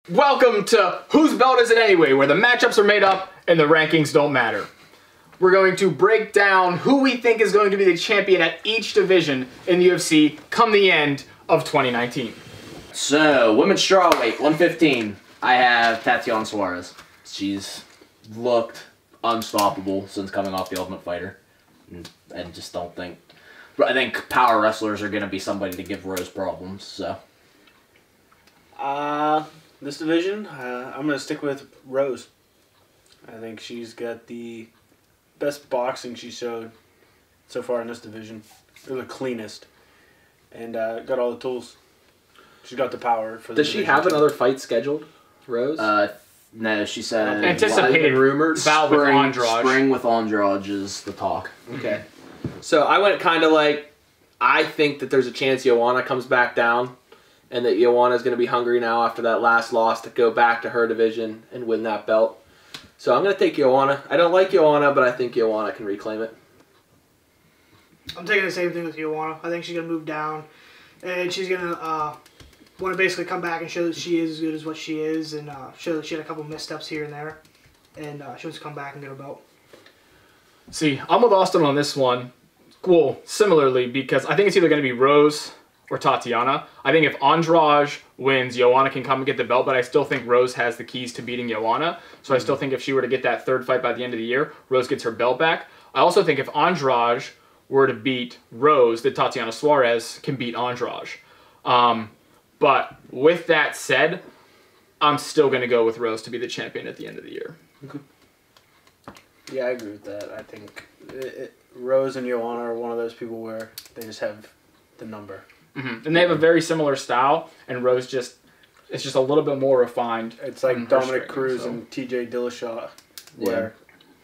Welcome to Whose Belt Is It Anyway, where the matchups are made up and the rankings don't matter. We're going to break down who we think is going to be the champion at each division in the UFC come the end of 2019. So, women's strawweight, 115. I have Tatiana Suarez. She's looked unstoppable since coming off The Ultimate Fighter. And just don't think... I think power wrestlers are going to be somebody to give Rose problems, so... This division, I'm going to stick with Rose. I think she's got the best boxing she showed so far in this division. Or the cleanest. And got all the tools. She's got the power for the Does she have another fight scheduled, Rose? No, she said... Anticipated rumors. Bout with Andrade. Spring with Andrade is the talk. Okay. So I went kind of like, I think that there's a chance Joanna comes back down. And that Joanna's going to be hungry now after that last loss to go back to her division and win that belt. So I'm going to take Joanna. I don't like Joanna, but I think Joanna can reclaim it. I'm taking the same thing with Joanna. I think she's going to move down. And she's going to want to basically come back and show that she is as good as what she is. And show that she had a couple missteps here and there. And she wants to come back and get a belt. See, I'm with Austin on this one. Well, similarly, because I think it's either going to be Rose or Tatiana. I think if Andrade wins, Joanna can come and get the belt, but I still think Rose has the keys to beating Joanna. So I still think if she were to get that third fight by the end of the year, Rose gets her belt back. I also think if Andrade were to beat Rose, that Tatiana Suarez can beat Andrade. But with that said, I'm still going to go with Rose to be the champion at the end of the year. Yeah, I agree with that. I think Rose and Joanna are one of those people where they just have the number. Mm-hmm. And they have a very similar style, and Rose it's just a little bit more refined. It's like Dominic Cruz so. and TJ Dillashaw, where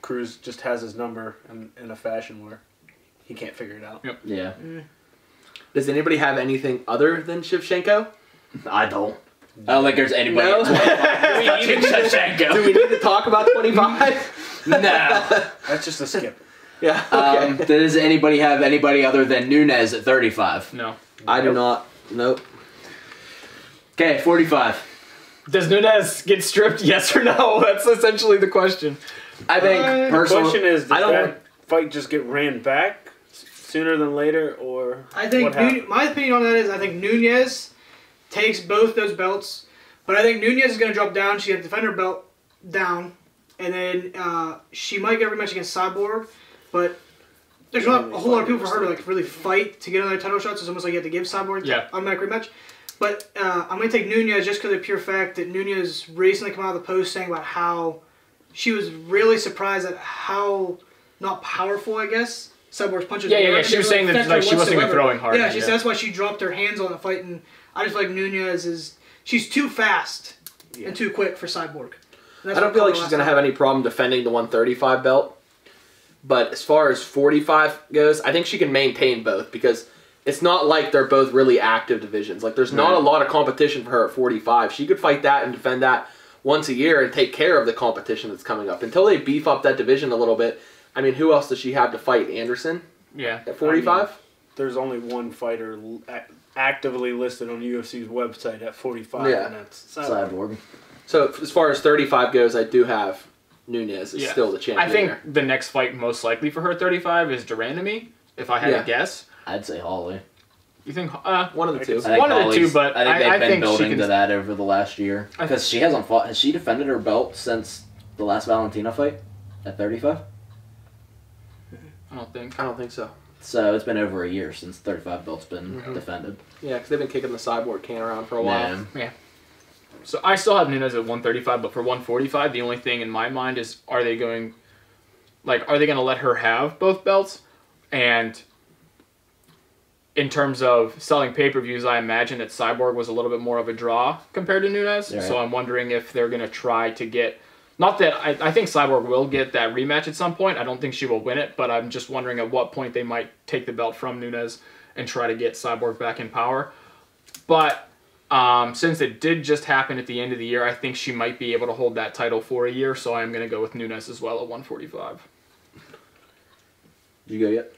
Cruz just has his number in a fashion where he can't figure it out. Yep. Yeah. Does anybody have anything other than Shevchenko? I don't. I don't think there's anybody. No? Do we need to talk about 25? No. That's just a skip. Yeah, okay. Does anybody have anybody other than Nunes at 35? No. I do not. Nope. Okay, 45. Does Nunes get stripped? Yes or no? That's essentially the question. I think The personally, question is, does I don't that fight just get ran back sooner than later, or I think my opinion on that is I think Nunes takes both those belts, but I think Nunes is going to drop down. She's going to defend her belt down, and then she might get a rematch against Cyborg, but there's not a whole lot of people for her to like really fight to get another title shot. So it's almost like you have to give Cyborg an automatic rematch. But I'm going to take Nunes just because of the pure fact that Nunes recently came out of the post saying about how she was really surprised at how not powerful, I guess, Cyborg's punches were. Yeah. She was saying that like, she wasn't even throwing hard. Yeah, she said that's why she dropped her hands on the fight, and I just feel like Nunes she's too fast and too quick for Cyborg. I don't feel like she's going to have any problem defending the 135 belt. But as far as 45 goes, I think she can maintain both because it's not like they're both really active divisions. Like there's not a lot of competition for her at 45. She could fight that and defend that once a year and take care of the competition that's coming up. Until they beef up that division a little bit, I mean, who else does she have to fight? Anderson? Yeah. At 45? I mean, there's only one fighter actively listed on UFC's website at 45, and that's Cyborg. So as far as 35 goes, I do have Nunes is still the champion. I think the next fight most likely for her at 35 is Durandamy, if I had to guess. I'd say Holly. You think one of the two? One of the two, but I think they've been building she to that over the last year. Because she hasn't fought. Has she defended her belt since the last Valentina fight at 35? I don't think so. So it's been over a year since 35 belt's been defended. Yeah, because they've been kicking the Cyborg can around for a while. Yeah. So I still have Nunes at 135, but for 145, the only thing in my mind is are they going to let her have both belts? And in terms of selling pay-per-views, I imagine that Cyborg was a little bit more of a draw compared to Nunes. Right. So I'm wondering if they're going to try to get... Not that I think Cyborg will get that rematch at some point. I don't think she will win it, but I'm just wondering at what point they might take the belt from Nunes and try to get Cyborg back in power. But since it did just happen at the end of the year, I think she might be able to hold that title for a year, so I'm going to go with Nunes as well at 145. Did you go yet?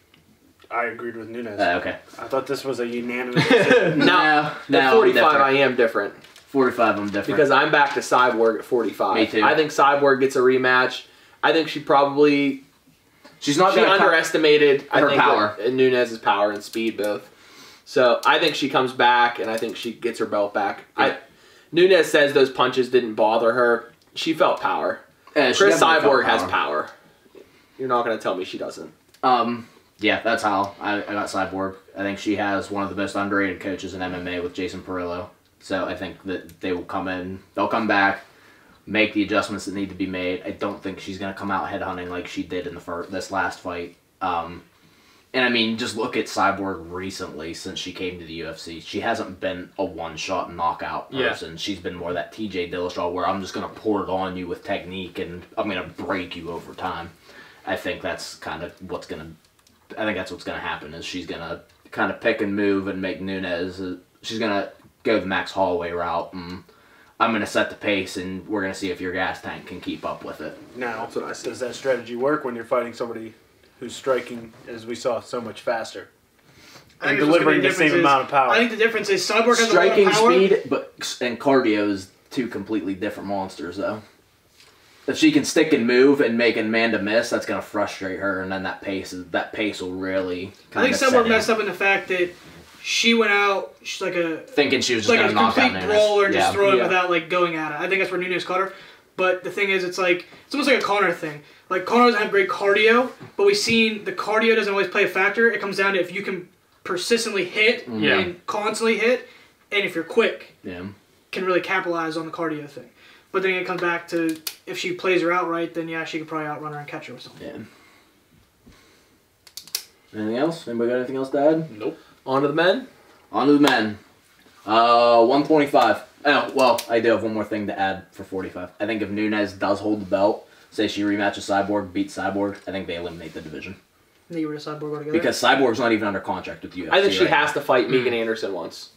I agreed with Nunes. Okay. I thought this was a unanimous decision. At 45, I am different. 45, I'm different. Because I'm back to Cyborg at 45. Me too. I think Cyborg gets a rematch. I think she probably... She's not She gonna underestimated her power. Nunez's power and speed both. So I think she comes back, and I think she gets her belt back. Yeah. Nunez says those punches didn't bother her. She felt power. Yeah, she Chris definitely Cyborg felt has power. You're not going to tell me she doesn't. Yeah, that's how I got Cyborg. I think she has one of the most underrated coaches in MMA with Jason Perillo. So I think that they will come in, they'll come back, make the adjustments that need to be made. I don't think she's going to come out headhunting like she did in this last fight. And I mean, just look at Cyborg recently since she came to the UFC. She hasn't been a one-shot knockout person. Yeah. She's been more that TJ Dillashaw where I'm just going to pour it on you with technique and I'm going to break you over time. I think that's kind of what's going to... I think that's what's going to happen is she's going to kind of pick and move and make Nunez... she's going to go the Max Holloway route and I'm going to set the pace and we're going to see if your gas tank can keep up with it. Now, does that strategy work when you're fighting somebody who's striking, as we saw, so much faster? And delivering the same amount of power. I think the difference is Cyborg has striking a lot of power. speed and cardio is two completely different monsters, though. If she can stick and move and make Amanda miss, that's going to frustrate her, and then that pace will really I think Cyborg messed up in the fact that she went out, she's like a... thinking she was just going to knock out Nunez. Like a complete brawler and just throw it without like going at it. I think that's where Nunez caught her. But the thing is, it's almost like a Conor thing. Like, Conor doesn't have great cardio, but we've seen the cardio doesn't always play a factor. It comes down to if you can persistently hit and constantly hit, and if you're quick, can really capitalize on the cardio thing. But then it comes back to if she plays her out right, then yeah, she could probably outrun her and catch her or something. Yeah. Anything else? Anybody got anything else to add? Nope. On to the men? On to the men. 125. Oh, well, I do have one more thing to add for 45. I think if Nunez does hold the belt, say she rematches Cyborg, beats Cyborg, I think they eliminate the division. They get rid of Cyborg altogether? Because Cyborg's not even under contract with UFC. I think she has to fight Megan Anderson once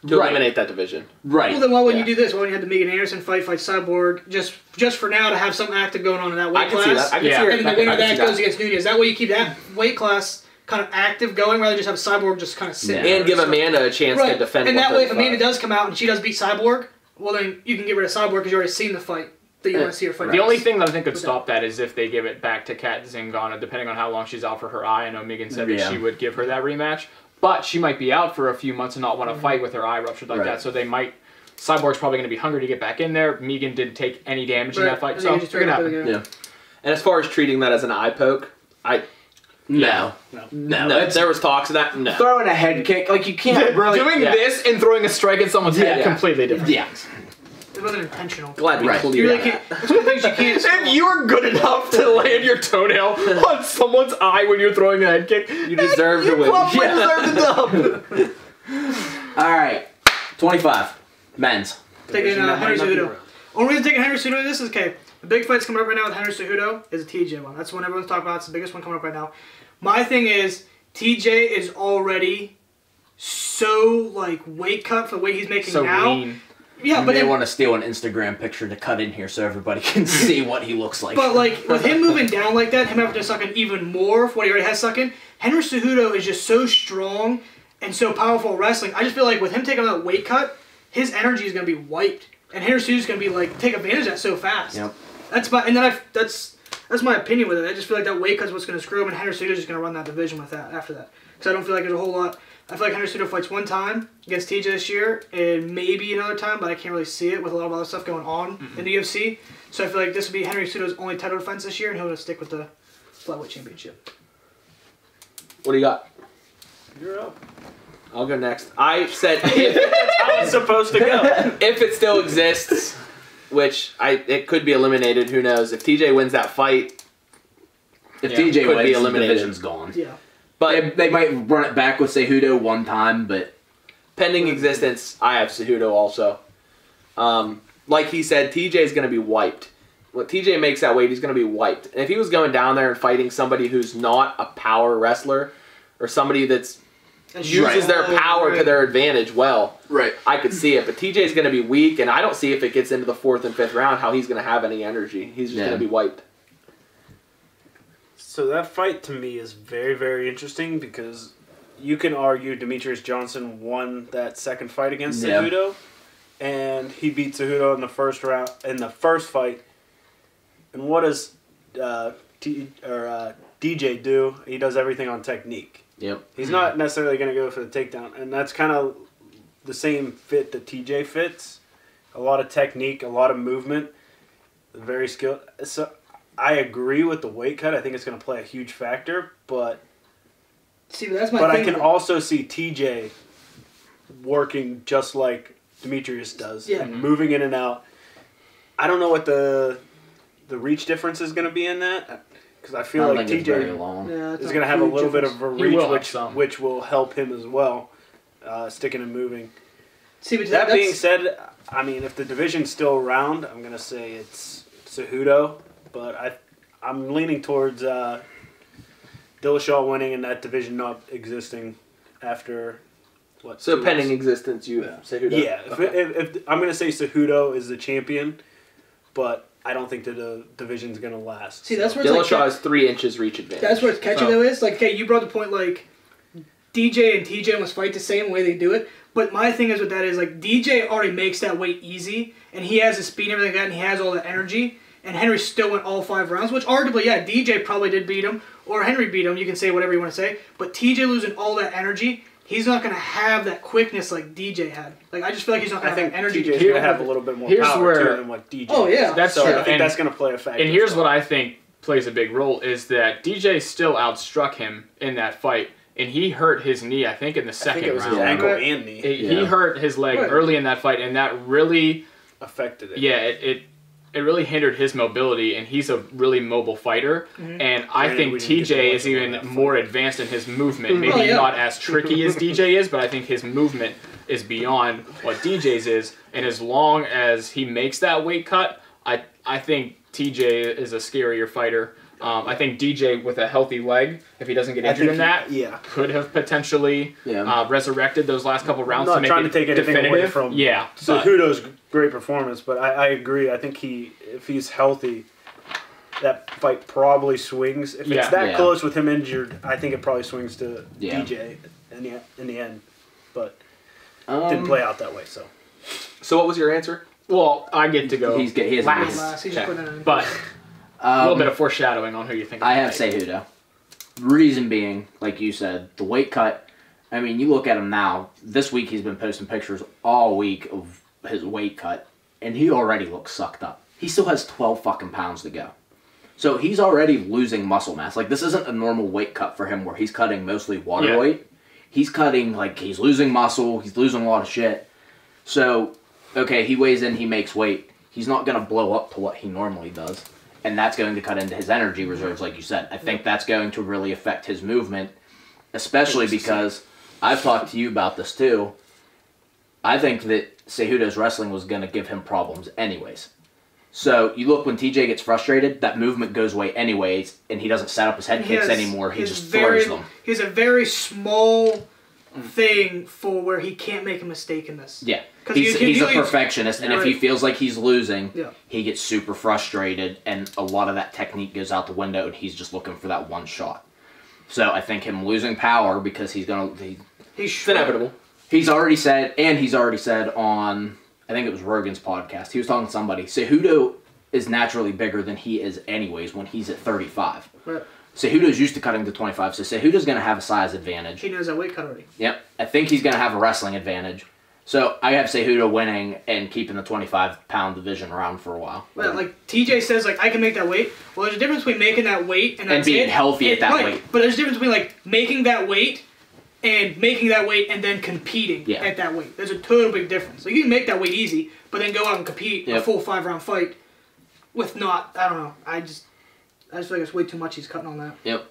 to eliminate that division. Right. Well, then why wouldn't you do this? Why wouldn't you have the Megan Anderson fight Cyborg, just for now to have something active going on in that weight class? I can see that. I can see her. And the winner of that goes against Nunez. That way you keep that weight class kind of active going rather than just have Cyborg just kind of sit there. And give Amanda a chance to defend. And that way if Amanda does come out and she does beat Cyborg, well then you can get rid of Cyborg because you already seen the fight that you want to see her fight. The only thing that I think could stop that is if they give it back to Kat Zingano, depending on how long she's out for her eye. I know Megan said that she would give her that rematch, but she might be out for a few months and not want to fight with her eye ruptured like that, so they might... Cyborg's probably going to be hungry to get back in there. Megan didn't take any damage in that fight, so it's going to happen. Yeah. And as far as treating that as an eye poke, No. There was talks of that. No. Throwing a head kick, like you can't really... Doing this and throwing a strike at someone's head, completely different. Yeah. It wasn't intentional. Glad we cleared you really can't. It's one of the things you can't. If you were good enough to land your toenail on someone's eye when you're throwing a head kick, you deserve to win. You probably deserve the dub. All right, 25 men's. Taking Henry Cejudo. Only reason taking Henry Cejudo this is okay. The big fight's coming up right now with Henry Cejudo is a TJ one. That's the one everyone's talking about. It's the biggest one coming up right now. My thing is TJ is already so like weight cut for the weight he's making now. Lean. Yeah, but they want to steal an Instagram picture to cut in here so everybody can see what he looks like. But like with him moving down like that, him having to suck in even more for what he already has sucking, Henry Cejudo is just so strong and so powerful at wrestling. I just feel like with him taking that weight cut, his energy is gonna be wiped, and Henry Cejudo's gonna be like take advantage of that so fast. Yep. That's my opinion with it. I just feel like that weight cut's what's gonna screw him, and Henry Cejudo's just gonna run that division with that after that. Because I don't feel like there's a whole lot. I feel like Henry Cejudo fights one time against TJ this year, and maybe another time, but I can't really see it with a lot of other stuff going on in the UFC. So I feel like this would be Henry Cejudo's only title defense this year, and he'll just stick with the Flyweight Championship. What do you got? You're up. I'll go next. I said That's how it's supposed to go. if it still exists, which it could be eliminated. Who knows? If TJ wins that fight, if TJ could wins, be eliminated. the division's gone. Yeah. But they might run it back with Cejudo one time, but pending existence, I have Cejudo also. Like he said, TJ is going to be wiped. When TJ makes that weight, he's going to be wiped. And if he was going down there and fighting somebody who's not a power wrestler or somebody that uses their power to their advantage, I could see it. But TJ's going to be weak, and I don't see if it gets into the 4th and 5th round how he's going to have any energy. He's just going to be wiped. So that fight to me is very, very interesting because you can argue Demetrius Johnson won that second fight against Cejudo, and he beat Cejudo in the first round in the first fight. And what does DJ do? He does everything on technique. Yep. He's not necessarily going to go for the takedown, and that's kind of the same fit that TJ fits. A lot of technique, a lot of movement, very skilled. So I agree with the weight cut. I think it's going to play a huge factor, but that's my but thing. I can also see TJ working just like Demetrius does, and moving in and out. I don't know what the reach difference is going to be in that, because I feel like TJ is going to have a little bit of a reach, which will help him as well, sticking and moving. See, but that being said, I mean, if the division's still around, I'm going to say it's Cejudo, but I'm leaning towards Dillashaw winning and that division not existing after what? So pending existence, you Cejudo. Yeah, if I'm going to say Cejudo is the champion, but I don't think that the division's going to last. See, that's where it's Dillashaw has 3 inches reach advantage. That's where it's catchy though is. Like, okay, you brought the point like DJ and TJ must fight the same way they do it. But my thing is with that is like DJ already makes that weight easy, and he has the speed and everything like that, and he has all the energy. And Henry still went all 5 rounds, which arguably, DJ probably did beat him, or Henry beat him. You can say whatever you want to say. But TJ losing all that energy, he's not going to have that quickness like DJ had. Like, I just feel like he's not going to have that energy. TJ's going to have a little bit more power too than what DJ has. That's so true. I think that's going to play a factor. And here's what I think plays a big role is that DJ still outstruck him in that fight. And he hurt his knee, I think, in the second round. I think it was his ankle and knee. He hurt his leg early in that fight, and that really affected it. Yeah, it really hindered his mobility, and he's a really mobile fighter. Mm-hmm. And I think TJ is even more advanced in his movement. Maybe not as tricky as DJ is, but I think his movement is beyond what DJ's is. And as long as he makes that weight cut, I think TJ is a scarier fighter. I think DJ with a healthy leg, if he doesn't get injured in that, could have potentially resurrected those last couple rounds to make it take anything definitive. Away from Cejudo's great performance, but I agree. I think if he's healthy, that fight probably swings. If it's that close with him injured, I think it probably swings to DJ in the end. But it didn't play out that way. So what was your answer? Well, I get to go he has last. But a little bit of foreshadowing on who you think. I have Cejudo. Reason being, like you said, the weight cut. I mean, you look at him now. This week he's been posting pictures all week of his weight cut, and he already looks sucked up. He still has 12 fucking pounds to go. So he's already losing muscle mass. Like, this isn't a normal weight cut for him where he's cutting mostly water weight. He's cutting, like, he's losing muscle. He's losing a lot of shit. So, okay, he weighs in, he makes weight. He's not going to blow up to what he normally does. And that's going to cut into his energy reserves, like you said. I think that's going to really affect his movement, especially because I've talked to you about this too. I think that Cejudo's wrestling was going to give him problems anyways. So you look when TJ gets frustrated, that movement goes away anyways, and he doesn't set up his head kicks anymore. He just throws them. He has a very small thing for where he can't make a mistake in this. Yeah. He's a perfectionist, and if he feels like he's losing, he gets super frustrated, and a lot of that technique goes out the window, and he's just looking for that one shot. So I think him losing power because he's inevitable. He's already said on, I think it was Rogan's podcast, he was talking to somebody, Cejudo is naturally bigger than he is anyways when he's at 35. Right. Cejudo's used to cutting to 25, so Cejudo's going to have a size advantage. He knows that weight cut already. Yep. I think he's going to have a wrestling advantage. So I have Cejudo winning and keeping the 25-pound division around for a while. Well, like TJ says, like, I can make that weight. Well, there's a difference between making that weight and being healthy at that weight. But there's a difference between, like, making that weight and then competing at that weight. There's a total big difference. Like, you can make that weight easy, but then go out and compete a full 5-round fight with not, I don't know. I just feel like it's way too much he's cutting on that. Yep.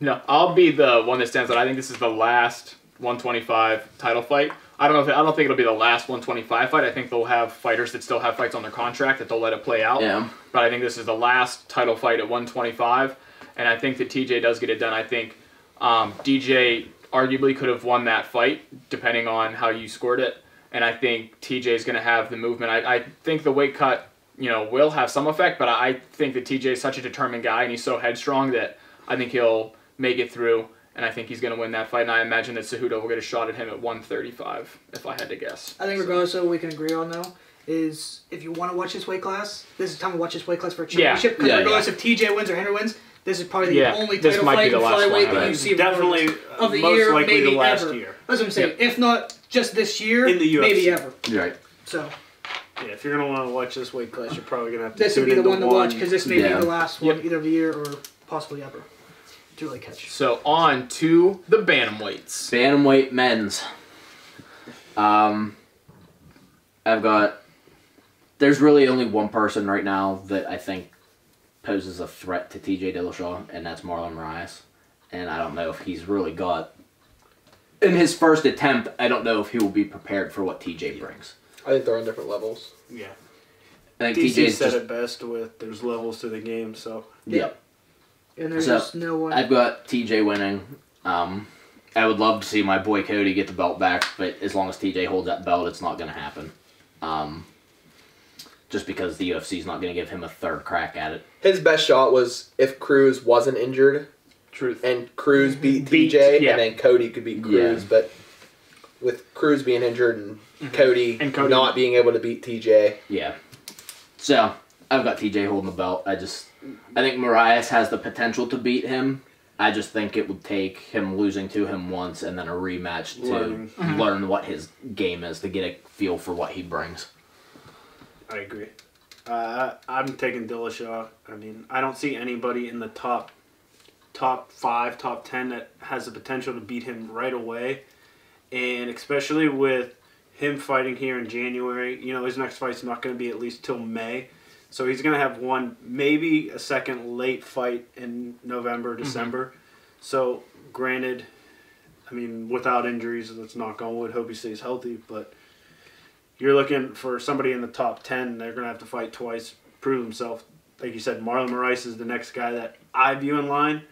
No, I'll be the one that stands out. I think this is the last 125 title fight. I don't think it'll be the last 125 fight. I think they'll have fighters that still have fights on their contract that they'll let it play out. Yeah. But I think this is the last title fight at 125, and I think that TJ does get it done. I think DJ arguably could have won that fight depending on how you scored it, and I think TJ is going to have the movement. I think the weight cut, will have some effect, but I think that TJ is such a determined guy and he's so headstrong that I think he'll make it through. and I think he's going to win that fight. And I imagine that Cejudo will get a shot at him at 135, if I had to guess. I think regardless of what we can agree on, though, is if you want to watch this weight class, this is the time to watch this weight class for a championship. Because regardless if TJ wins or Henry wins, this is probably the only title fight in flyweight that you see definitely of the most year, likely maybe the last ever. year. That's what I'm saying. If not just this year, in the UFC. maybe ever. Right. So yeah, if you're gonna want to watch this weight class, you're probably gonna have to. This would be the one to watch because this may be Yeah. the last one either of the year or possibly ever to really catch. So on to the bantamweights. Bantamweight men's. I've got. There's really only one person right now that I think poses a threat to TJ Dillashaw, and that's Marlon Moraes. And I don't know if he's really got. In his first attempt, I don't know if he will be prepared for what TJ brings. I think they're on different levels. Yeah. I think DC TJ's said just. it best with there's levels to the game, so. Yep. And there's So, just no one. I've got TJ winning. I would love to see my boy Cody get the belt back, but as long as TJ holds that belt, it's not going to happen. Just because the UFC is not going to give him a third crack at it. His best shot was if Cruz wasn't injured Truth. and Cruz beat Beat, TJ, yeah. and then Cody could beat Cruz. Yeah. But with Cruz being injured and Cody not being able to beat TJ, Yeah. So, I've got TJ holding the belt. I think Moraes has the potential to beat him. I just think it would take him losing to him once and then a rematch to learn what his game is, to get a feel for what he brings. I agree. I'm taking Dillashaw. I mean, I don't see anybody in the top 5, top 10 that has the potential to beat him right away. And especially with him fighting here in January, you know, his next fight's not going to be at least till May. So he's going to have one, maybe a second late fight in November, December. So, granted, I mean, without injuries, let's knock on wood, hope he stays healthy, but you're looking for somebody in the top 10. They're going to have to fight twice, prove himself. Like you said, Marlon Moraes is the next guy that I view in line.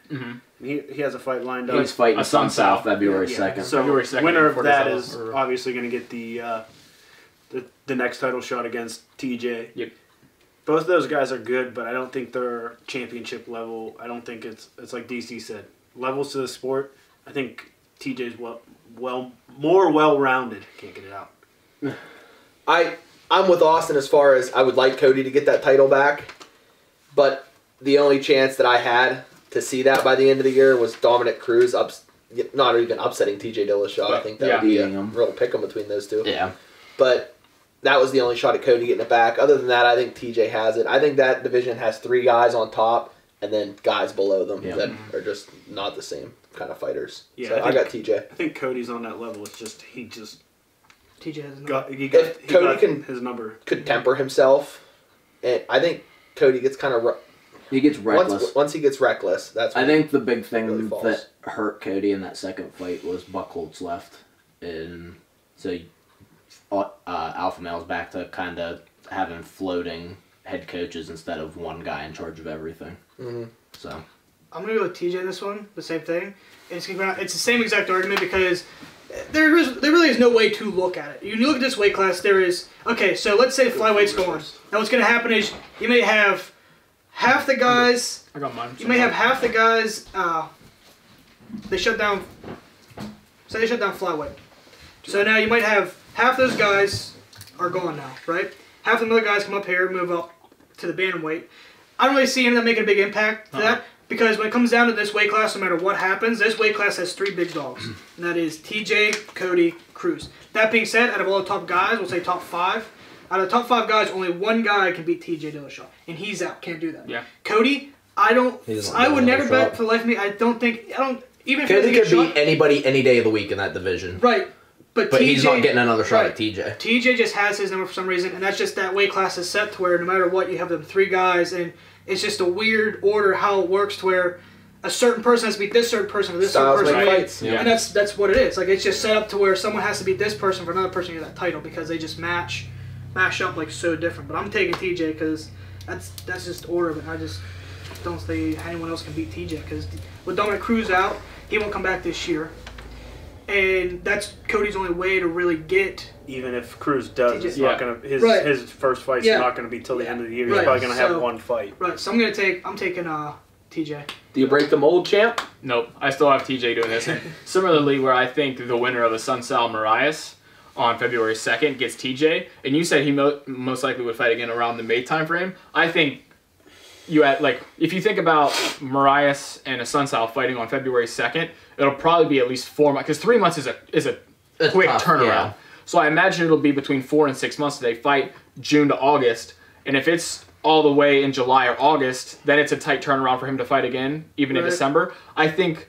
He has a fight lined up. He's fighting A Sun Sun South February 2nd. So February 2nd, winner of that Fortaleza, is or- obviously going to get the next title shot against TJ. Yep. Both of those guys are good, but I don't think they're championship level. I don't think it's like DC said. Levels to the sport. I think TJ's more well-rounded. Can't get it out. I'm with Austin as far as I would like Cody to get that title back, but the only chance that I had to see that by the end of the year was Dominic Cruz not even upsetting TJ Dillashaw. I think that would be a real pick 'em between those two. Yeah. But that was the only shot at Cody getting it back. Other than that, I think TJ has it. I think that division has 3 guys on top and then guys below them that are just not the same kind of fighters. Yeah, so I got TJ. I think Cody's on that level. It's just TJ has no. got his number. Could temper himself, and I think Cody gets kind of He gets reckless. once he gets reckless. That's when I think the big thing really falls. that hurt Cody in that second fight was Buchholz left. And so Alpha Male's back to kind of having floating head coaches instead of one guy in charge of everything. So I'm gonna go with TJ this one. The same thing. It's the same exact argument because there really is no way to look at it. You look at this weight class. There is so let's say Flyweight's going. Now what's gonna happen is you may have half the guys. I got mine. You may have half the guys. They shut down. Say they shut down Flyweight. So now you might have half those guys are gone now, right? Half the other guys come up here, move up to the bantamweight. I don't really see any of them making a big impact to that because when it comes down to this weight class, no matter what happens, this weight class has 3 big dogs, and that is TJ, Cody, Cruz. That being said, out of all the top guys, we'll say top 5. Out of the top 5 guys, only one guy can beat TJ Dillashaw, and he's out. Can't do that. Yeah. Cody, I would never bet for the life of me. Even if Cody he could beat anybody any day of the week in that division. Right. But TJ, he's not getting another shot at TJ. TJ just has his number for some reason, and that's just that weight class is set to where no matter what, you have them 3 guys, and it's just a weird order how it works to where a certain person has to beat this certain person or this certain person. Fights. Yeah. And that's what it is. Like, it's just set up to where someone has to beat this person for another person to get that title because they just mash up like so different. But I'm taking TJ because that's just order, but I just don't think anyone else can beat TJ because with Dominic Cruz out, he won't come back this year. And that's Cody's only way to really get. Even if Cruz does, it's TJ. not gonna his first fight's not gonna be till the end of the year. He's Right. probably gonna have So- one fight. Right, so I'm taking TJ. Do you break the mold, champ? Nope. I still have TJ doing this. And similarly, where I think the winner of a Sunsal Marias on February 2nd gets TJ, and you said he most likely would fight again around the May time frame. I think if you think about Marias and a Sunsal fighting on February 2nd, it'll probably be at least 4 months, because 3 months is a quick tough, turnaround. yeah. So I imagine it'll be between 4 and 6 months. They fight June to August, and if it's all the way in July or August, then it's a tight turnaround for him to fight again, even in December. I think,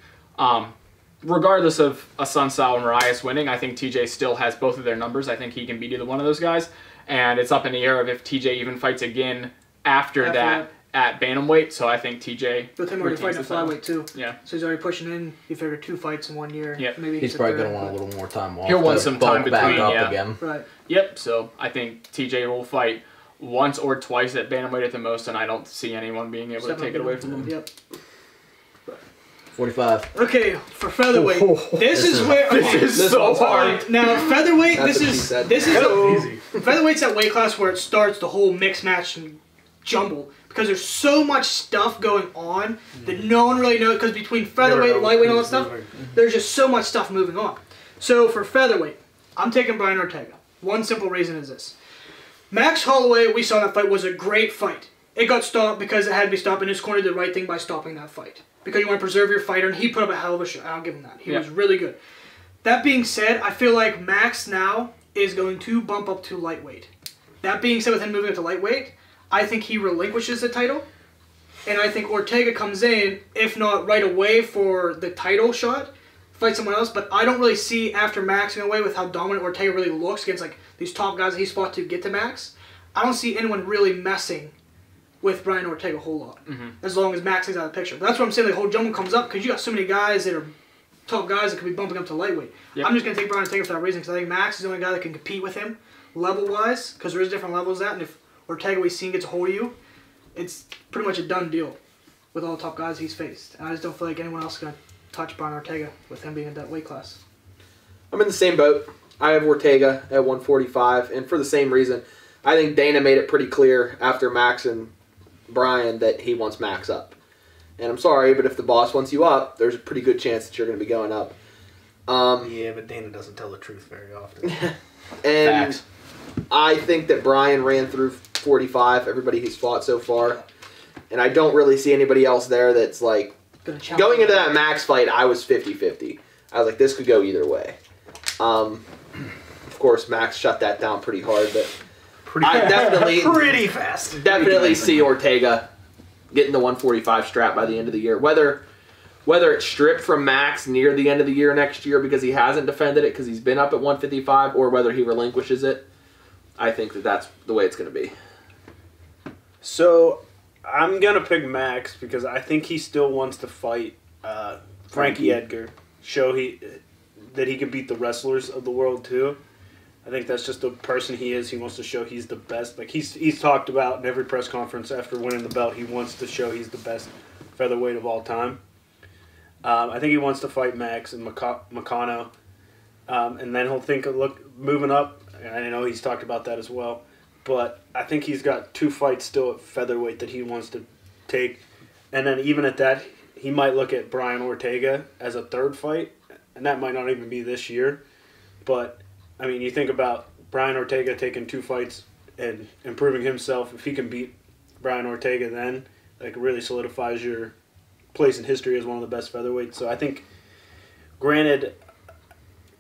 regardless of a Sunsal or Marias winning, I think TJ still has both of their numbers. I think he can beat either one of those guys, and it's up in the air of if TJ even fights again after that at Bantamweight. So I think TJ. With him already fighting at Flyweight too. Yeah. So he's already pushing in. He figured 2 fights in 1 year. Yep. Maybe He's probably going to want a little more time off. He'll want some time bulk back between, up yeah. again. Right. Yep. So I think TJ will fight once or twice at Bantamweight at the most, and I don't see anyone being able to take it away from him. Yep. 45. Okay, for featherweight, this is where This is so hard. Now featherweight, That's what she this said. is Easy. featherweight's that weight class where it starts the whole mix match and jumble because there's so much stuff going on that no one really knows. Because between featherweight, lightweight, and all that stuff, there's just so much stuff moving on. So for featherweight, I'm taking Brian Ortega. One simple reason is this: Max Holloway, we saw in that fight, was a great fight. It got stopped because it had to be stopped, and his corner did the right thing by stopping that fight. Because you want to preserve your fighter, and he put up a hell of a show. I'll give him that. He was really good. That being said, I feel like Max now is going to bump up to lightweight. That being said, with him moving up to lightweight, I think he relinquishes the title. And I think Ortega comes in, if not right away for the title shot, fight someone else. But I don't really see, after Max going away, with how dominant Ortega really looks against like these top guys that he's fought to get to Max, I don't see anyone really messing with Brian Ortega a whole lot, as long as Max is out of the picture. But that's what I'm saying, the whole jumble comes up, because you got so many guys that are top guys that could be bumping up to lightweight. Yep. I'm just going to take Brian Ortega for that reason, because I think Max is the only guy that can compete with him level-wise, because there is different levels of that, and if Ortega we've seen gets a hold of you, it's pretty much a done deal with all the top guys he's faced. And I just don't feel like anyone else is going to touch Brian Ortega with him being in that weight class. I'm in the same boat. I have Ortega at 145, and for the same reason, I think Dana made it pretty clear after Max and Brian that he wants Max up. And I'm sorry, but if the boss wants you up, there's a pretty good chance that you're going to be going up. Yeah, but Dana doesn't tell the truth very often. And Facts. I think that Brian ran through 45, everybody he's fought so far. And I don't really see anybody else there that's like... Going into that Max fight, I was 50-50. I was like, this could go either way. Of course, Max shut that down pretty hard, but I definitely... Pretty fast. Definitely see Ortega getting the 145 strap by the end of the year. Whether it's stripped from Max near the end of the year next year because he hasn't defended it because he's been up at 155, or whether he relinquishes it, I think that that's the way it's going to be. So, I'm going to pick Max because I think he still wants to fight Frankie Edgar. Show that he can beat the wrestlers of the world too. I think that's just the person he is. He wants to show he's the best. Like he's talked about in every press conference after winning the belt. He wants to show he's the best featherweight of all time. I think he wants to fight Max and Makano, and then he'll think of moving up. And I know he's talked about that as well. But I think he's got 2 fights still at featherweight that he wants to take, and then even at that, he might look at Brian Ortega as a 3rd fight, and that might not even be this year, but. I mean, you think about Brian Ortega taking 2 fights and improving himself. If he can beat Brian Ortega, then like really solidifies your place in history as one of the best featherweights. So I think, granted,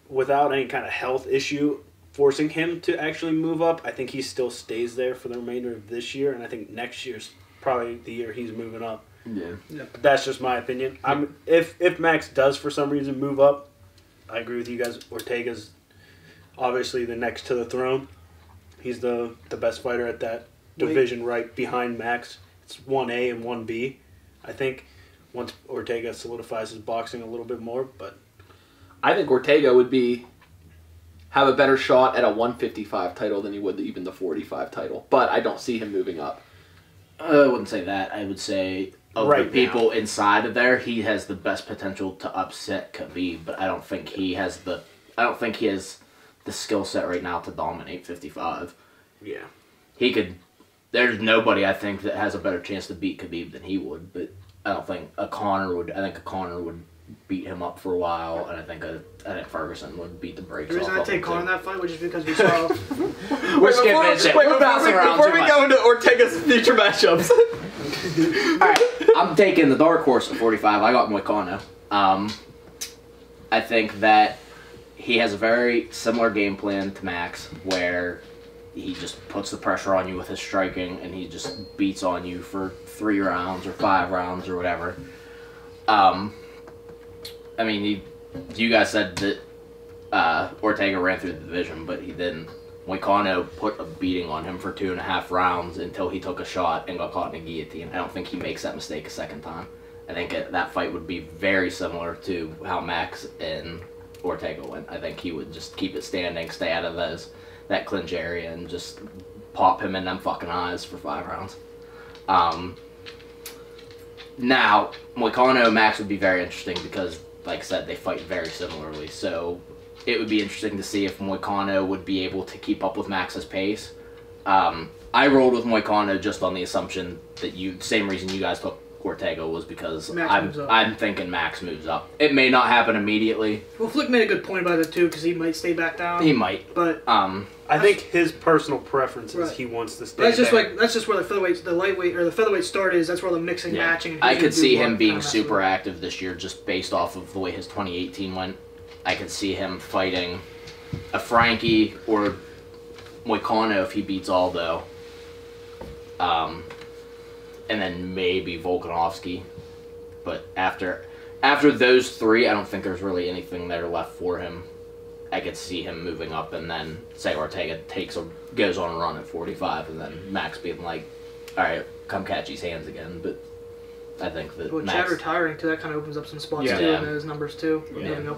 without any kind of health issue forcing him to actually move up, I think he still stays there for the remainder of this year, and I think next year's probably the year he's moving up. Yeah. But that's just my opinion. If Max does for some reason move up, I agree with you guys. Ortega's obviously the next to the throne. He's the best fighter at that division right behind Max. It's 1A and 1B, I think, once Ortega solidifies his boxing a little bit more. But I think Ortega would have a better shot at a 155 title than he would even the 45 title. But I don't see him moving up. I wouldn't say that. I would say of Right the people inside of there, he has the best potential to upset Khabib, but I don't think he has the skill set right now to dominate 55. yeah, He could. There's nobody I think that has a better chance to beat Khabib than he would. But I don't think a Connor would. I think a Connor would beat him up for a while, and I think Ferguson would beat the brakes The off. reason I take Connor in that fight was just because we saw. We're skipping shit. We're bouncing around Before too we much. go into Ortega's future matchups. Alright, I'm taking the dark horse at 45. I got Moicano. I think that he has a very similar game plan to Max, where he just puts the pressure on you with his striking, and he just beats on you for 3 rounds or 5 rounds or whatever. I mean, you guys said that Ortega ran through the division, but he didn't. Moicano put a beating on him for 2.5 rounds until he took a shot and got caught in a guillotine. I don't think he makes that mistake a second time. I think that fight would be very similar to how Max and Ortega went. I think he would just keep it standing, stay out of that clinch area, and just pop him in them fucking eyes for 5 rounds. Now, Moicano Max would be very interesting because, like I said, they fight very similarly. So it would be interesting to see if Moicano would be able to keep up with Max's pace. I rolled with Moicano just on the assumption that same reason you guys took Ortega was because I'm thinking Max moves up. It may not happen immediately. Well, Flick made a good point about it too, because he might stay back down. He might, but I think his personal preference is he wants to stay. That's just that's just where the lightweight or the featherweight start is. That's where the mixing, matching. And I could see him being super active this year, just based off of the way his 2018 went. I could see him fighting a Frankie or Moicano if he beats Aldo. And then maybe Volkanovski. But after those 3, I don't think there's really anything there left for him. I could see him moving up, and then say Ortega goes on a run at 45, and then Max being like, all right, come catch these hands again. But I think that Chad retiring too, that kind of opens up some spots too in those numbers too.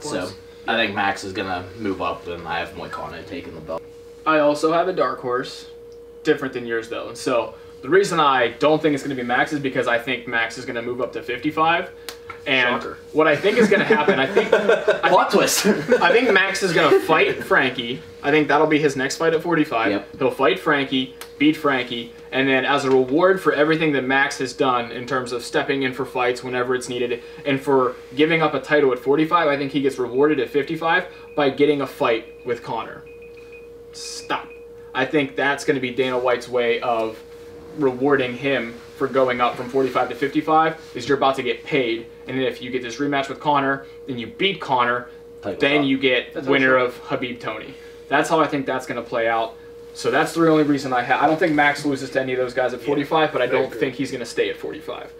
So I think Max is gonna move up, and I have Moicano taking the belt. I also have a dark horse, different than yours though. And so the reason I don't think it's going to be Max is because I think Max is going to move up to 55. And what I think is going to happen, I think Max is going to fight Frankie. I think that'll be his next fight at 45. Yep. He'll fight Frankie, beat Frankie, and then as a reward for everything that Max has done in terms of stepping in for fights whenever it's needed, and for giving up a title at 45, I think he gets rewarded at 55 by getting a fight with Conor. Stop. I think that's going to be Dana White's way of rewarding him for going up from 45 to 55, is you're about to get paid, and then if you get this rematch with Conor, then you beat Conor, then you get winner of Khabib Tony. That's how I think that's going to play out. So that's the only reason I don't think Max loses to any of those guys at 45, but I don't think he's going to stay at 45.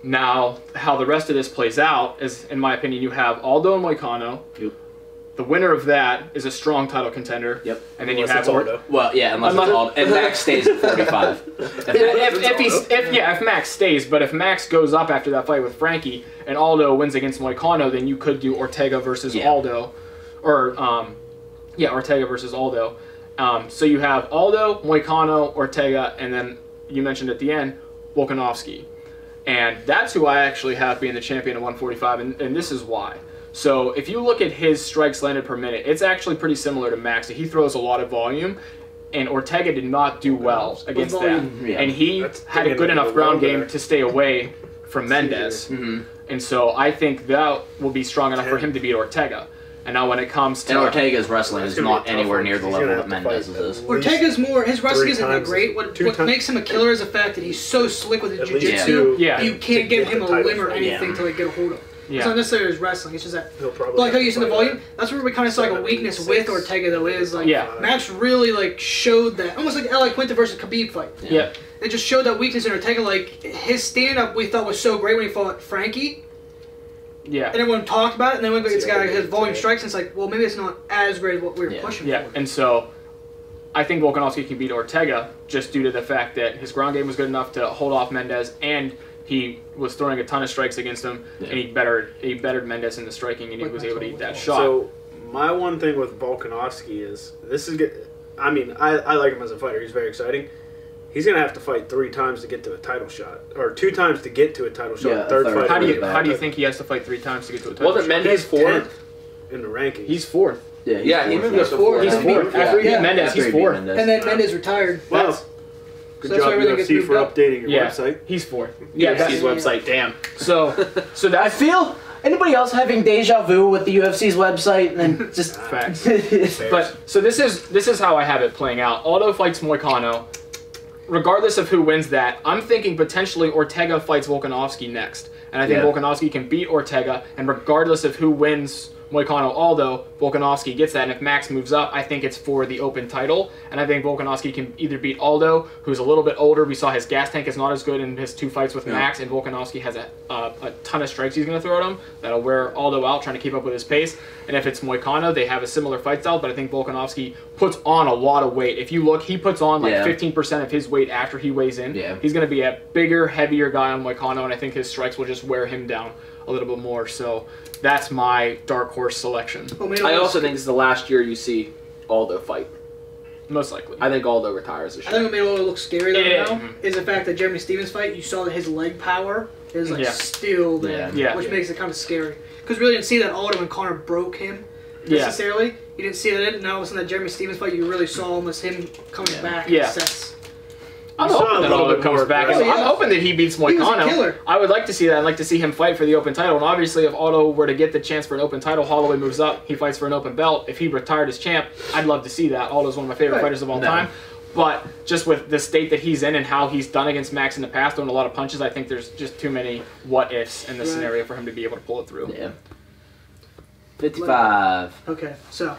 Now, how the rest of this plays out is, in my opinion, you have Aldo and Moicano. Yep. The winner of that is a strong title contender. Yep. And then you have Aldo. Well, yeah, unless it's Aldo. And Max stays at 45. if Max stays, but if Max goes up after that fight with Frankie and Aldo wins against Moicano, then you could do Ortega versus Aldo, or Ortega versus Aldo. So you have Aldo, Moicano, Ortega, and then you mentioned at the end Volkanovski, and that's who I actually have being the champion at 145, and this is why. So if you look at his strikes landed per minute, it's actually pretty similar to Max. He throws a lot of volume, and Ortega did not do well against that. Yeah. And he had a good enough ground game to stay away from Mendes. And so I think that will be strong enough for him to beat Ortega. And now when it comes to... And Ortega's wrestling is not anywhere near the level that Mendes is. Ortega's more... His wrestling isn't that great. What makes him a killer is the fact that he's so slick with his jiu-jitsu, you can't give him a limb or anything to get a hold of. It's not necessarily his wrestling, it's just that, like how you said the volume, that's where we kind of saw like a weakness with Ortega though is, like, Max really like showed that, almost like the L.A. Quinta versus Khabib fight. Yeah. It just showed that weakness in Ortega, like, his stand-up we thought was so great when he fought Frankie. Yeah. And everyone talked about it, and then when it's got his volume strikes, and it's like, well, maybe it's not as great as what we were pushing for. Yeah, and so I think Volkanovski can beat Ortega just due to the fact that his ground game was good enough to hold off Mendes, and he was throwing a ton of strikes against him, and he bettered Mendes in the striking, and he was able to eat that shot. So my one thing with Volkanovski is, this is good. I mean, I like him as a fighter. He's very exciting. He's going to have to fight 3 times to get to a title shot, or 2 times to get to a title shot. Yeah, third fight. How do you think he has to fight 3 times to get to a title shot? Wasn't Mendes 4th in the rankings? He's 4th. Yeah, he moved up to 4th. He's 4th. After he beat Mendes, he's 4th. And then Mendes retired. Well, Good that's why job, everything gets UFC, moved for up. updating your Yeah, website. he's fourth. Yeah, Yeah, UFC's website. Damn. so I that's feel anybody else having deja vu with the UFC's website and then just facts. But so this is how I have it playing out. Aldo fights Moicano. Regardless of who wins that, I'm thinking potentially Ortega fights Volkanovski next. And I think Volkanovski can beat Ortega, and regardless of who wins Moicano-Aldo, Volkanovski gets that. And if Max moves up, I think it's for the open title. And I think Volkanovski can either beat Aldo, who's a little bit older. We saw his gas tank is not as good in his 2 fights with Max, and Volkanovski has a ton of strikes he's going to throw at him that'll wear Aldo out, trying to keep up with his pace. And if it's Moicano, they have a similar fight style, but I think Volkanovski puts on a lot of weight. If you look, he puts on like 15% of his weight after he weighs in. Yeah. He's going to be a bigger, heavier guy on Moicano, and I think his strikes will just wear him down a little bit more. So that's my dark horse selection. I also think this is the last year you see Aldo fight. Most likely. I think Aldo retires this I year. think what made Aldo look scary though Yeah. now is the fact that Jeremy Stevens fight, you saw that his leg power is like Yeah. still there, Yeah. which makes it kind of scary. Because we really didn't see that Aldo when Conor broke him necessarily. You didn't see that, and all of a sudden that Jeremy Stevens fight, you really saw almost him coming back in sets. I'm You saw hoping a that little Aldo bit comes more back. aggressive. I'm hoping that he beats He was a Moicano. killer. I would like to see that. I'd like to see him fight for the open title. And obviously, if Aldo were to get the chance for an open title, Holloway moves up. He fights for an open belt. If he retired as champ, I'd love to see that. Aldo's one of my favorite fighters of all time. But just with the state that he's in and how he's done against Max in the past, throwing a lot of punches, I think there's just too many what-ifs in this scenario for him to be able to pull it through. Yeah. 55. Okay, so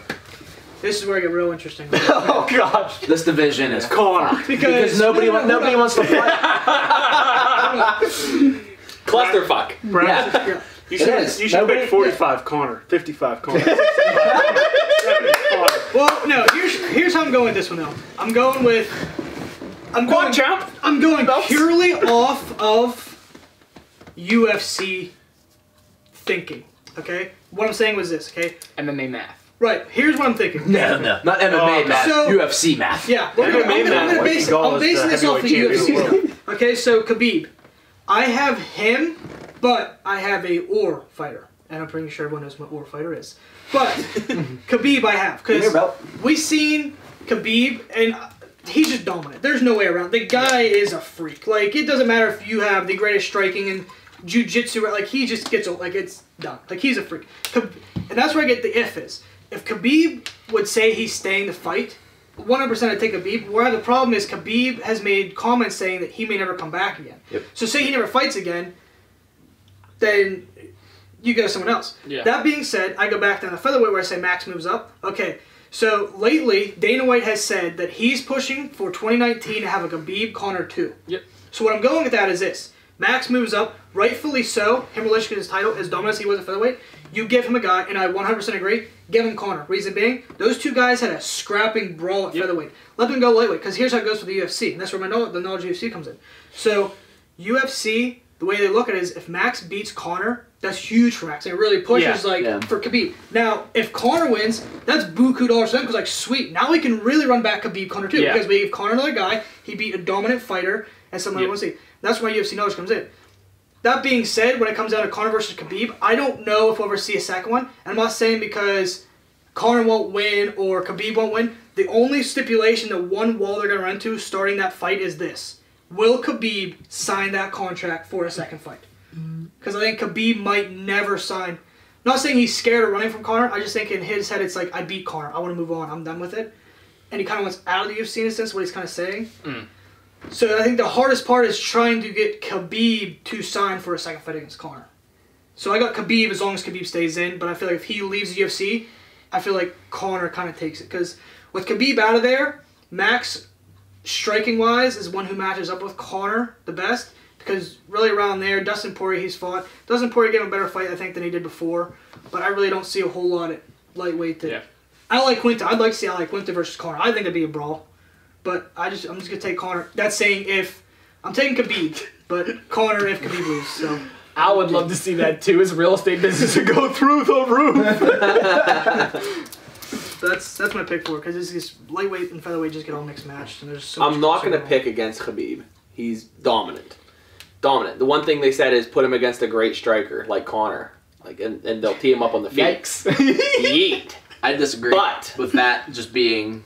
this is where I get real interesting. Oh, gosh. This division is Conor. because nobody wants to fight. Clusterfuck. Brad, Yeah. you It should, is. pick Nobody- 45 Conor, 55 Conor. 70 Conor. Well, no, here's how I'm going with this one though. I'm going champ. I'm going purely off of UFC thinking. Okay? What I'm saying was this, okay? MMA math. Right, here's what I'm thinking. No, not MMA math. So- UFC math. Yeah, MMA I'm basing this off the UFC world. stuff. Okay, so Khabib. I have him, but I have a Or fighter. And I'm pretty sure everyone knows what Or fighter is. But Khabib I have. Give me your Because belt. we've seen Khabib, and he's just dominant. There's no way around. The guy is a freak. Like, it doesn't matter if you have the greatest striking and jiu-jitsu. Like, he just gets, like, it's done. Like, he's a freak. And that's where I get the if is. If Khabib would say he's staying to fight, 100% I'd take Khabib. Where the problem is Khabib has made comments saying that he may never come back again. Yep. So say he never fights again, then you go to someone else. Yeah. That being said, I go back down to featherweight where I say Max moves up. Okay, so lately Dana White has said that he's pushing for 2019 to have a Khabib Conor 2. Yep. So what I'm going with that is this. Max moves up, rightfully so, him relishing his title, as dominant as he was at featherweight. You give him a guy, and I 100% agree, give him Conor. Reason being, those two guys had a scrapping brawl at featherweight. Let them go lightweight, because here's how it goes for the UFC, and that's where the knowledge of UFC comes in. So, UFC, the way they look at it is, if Max beats Conor, that's huge for Max. And it really pushes, for Khabib. Now, if Conor wins, that's buku dollars for them, because, sweet, now we can really run back Khabib Conor too, because we gave Conor another guy, he beat a dominant fighter, and someone wants to see. That's where UFC knowledge comes in. That being said, when it comes down to Conor versus Khabib, I don't know if we'll ever see a second one. And I'm not saying because Conor won't win or Khabib won't win. The only stipulation, the one wall they're going to run to starting that fight is this. Will Khabib sign that contract for a second fight? Because I think Khabib might never sign. I'm not saying he's scared of running from Conor. I just think in his head it's like, I beat Conor. I want to move on. I'm done with it. And he kind of wants out of the UFC in a sense, what he's kind of saying. So I think the hardest part is trying to get Khabib to sign for a second fight against Conor. So I got Khabib as long as Khabib stays in, but I feel like if he leaves the UFC, I feel like Conor kind of takes it. Because with Khabib out of there, Max, striking-wise, is one who matches up with Conor the best. Because really around there, Dustin Poirier he's fought. Dustin Poirier gave him a better fight, I think, than he did before. But I really don't see a whole lot at lightweight. I like Quinta. I'd like to see Quinta versus Conor. I think it'd be a brawl. But I'm just gonna take Conor. That's saying if I'm taking Khabib, but Conor if Khabib loses. So I would love to see that too. His real estate business to go through the roof. that's my pick for it because it's just lightweight and featherweight just get all mixed matched and there's so I'm not gonna pick against Khabib. He's dominant. The one thing they said is put him against a great striker like Conor, and they'll tee him up on the feet. Yikes. Yeet. I disagree with that just being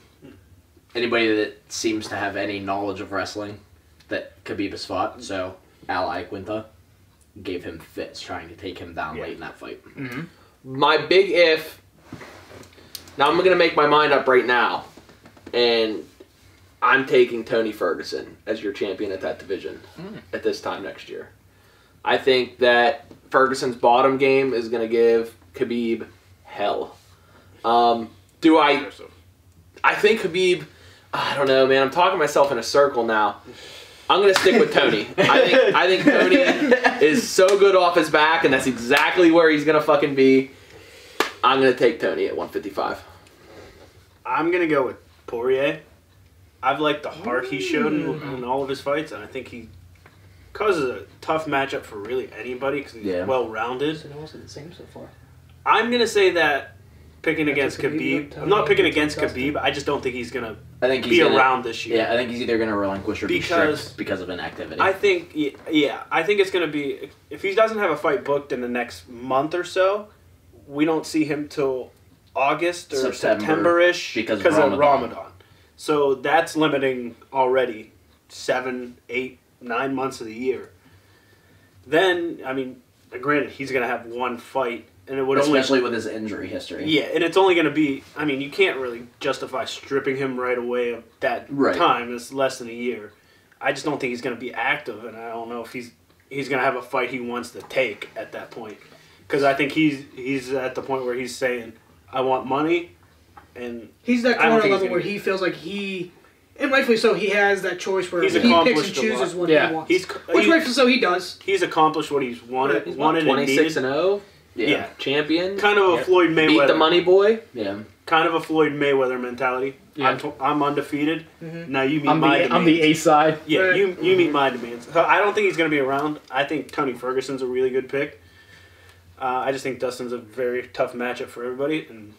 anybody that seems to have any knowledge of wrestling. that Khabib has fought. So Ally Quinta gave him fits trying to take him down late in that fight. Mm-hmm. My big if. Now I'm gonna make my mind up right now, and I'm taking Tony Ferguson as your champion at that division at this time next year. I think that Ferguson's bottom game is gonna give Khabib hell. I think Khabib. I don't know, man. I'm talking myself in a circle now. I'm gonna stick with Tony. I think Tony is so good off his back, and that's exactly where he's gonna fucking be. I'm gonna take Tony at 155. I'm gonna go with Poirier. I've liked the heart he showed in all of his fights, and I think he causes a tough matchup for really anybody because he's well-rounded. So they're also the same so far. I'm gonna say that picking against Khabib. I'm not picking against Khabib. I just don't think he's gonna be around this year. Yeah, I think he's either gonna relinquish or be stripped because of inactivity. I think I think it's gonna be if he doesn't have a fight booked in the next month or so, we don't see him till August or September-ish because of Ramadan. So that's limiting already 7, 8, 9 months of the year. Then, I mean, granted, he's going to have one fight. And it would especially with his injury history. Yeah, and it's only going to be, I mean, you can't really justify stripping him right away at that time. It's less than a year. I just don't think he's going to be active, and I don't know if he's going to have a fight he wants to take at that point. Because I think he's at the point where he's saying, I want money, and he's that corner level where he feels like and rightfully so, he has that choice where he picks and chooses what he wants. Which rightfully so he does. He's accomplished what he's wanted and needed. 26-0. Yeah. Champion. Kind of a Floyd Mayweather. Beat the money boy. Yeah. Kind of a Floyd Mayweather mentality. Yeah. I'm undefeated. Mm-hmm. Now you meet my demands. I'm the A side. Yeah, right. you meet my demands. So I don't think he's going to be around. I think Tony Ferguson's a really good pick. I just think Dustin's a very tough matchup for everybody, and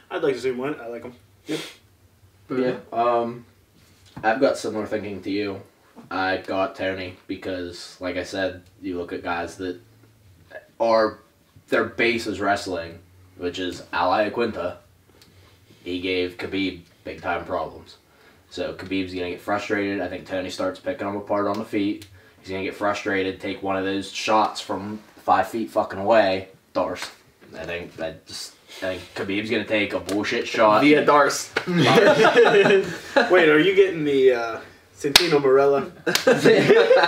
I'd like to see him win. I like him. Yep. Yeah. I've got similar thinking to you. I got Tony because, like I said, you look at guys that are their base is wrestling, which is Ally Quinta. He gave Khabib big time problems. So Khabib's going to get frustrated. I think Tony starts picking him apart on the feet. He's going to get frustrated, take one of those shots from 5 feet fucking away. Darce. I think Khabib's going to take a bullshit shot. Via Darce. Wait, are you getting the Santino Marella?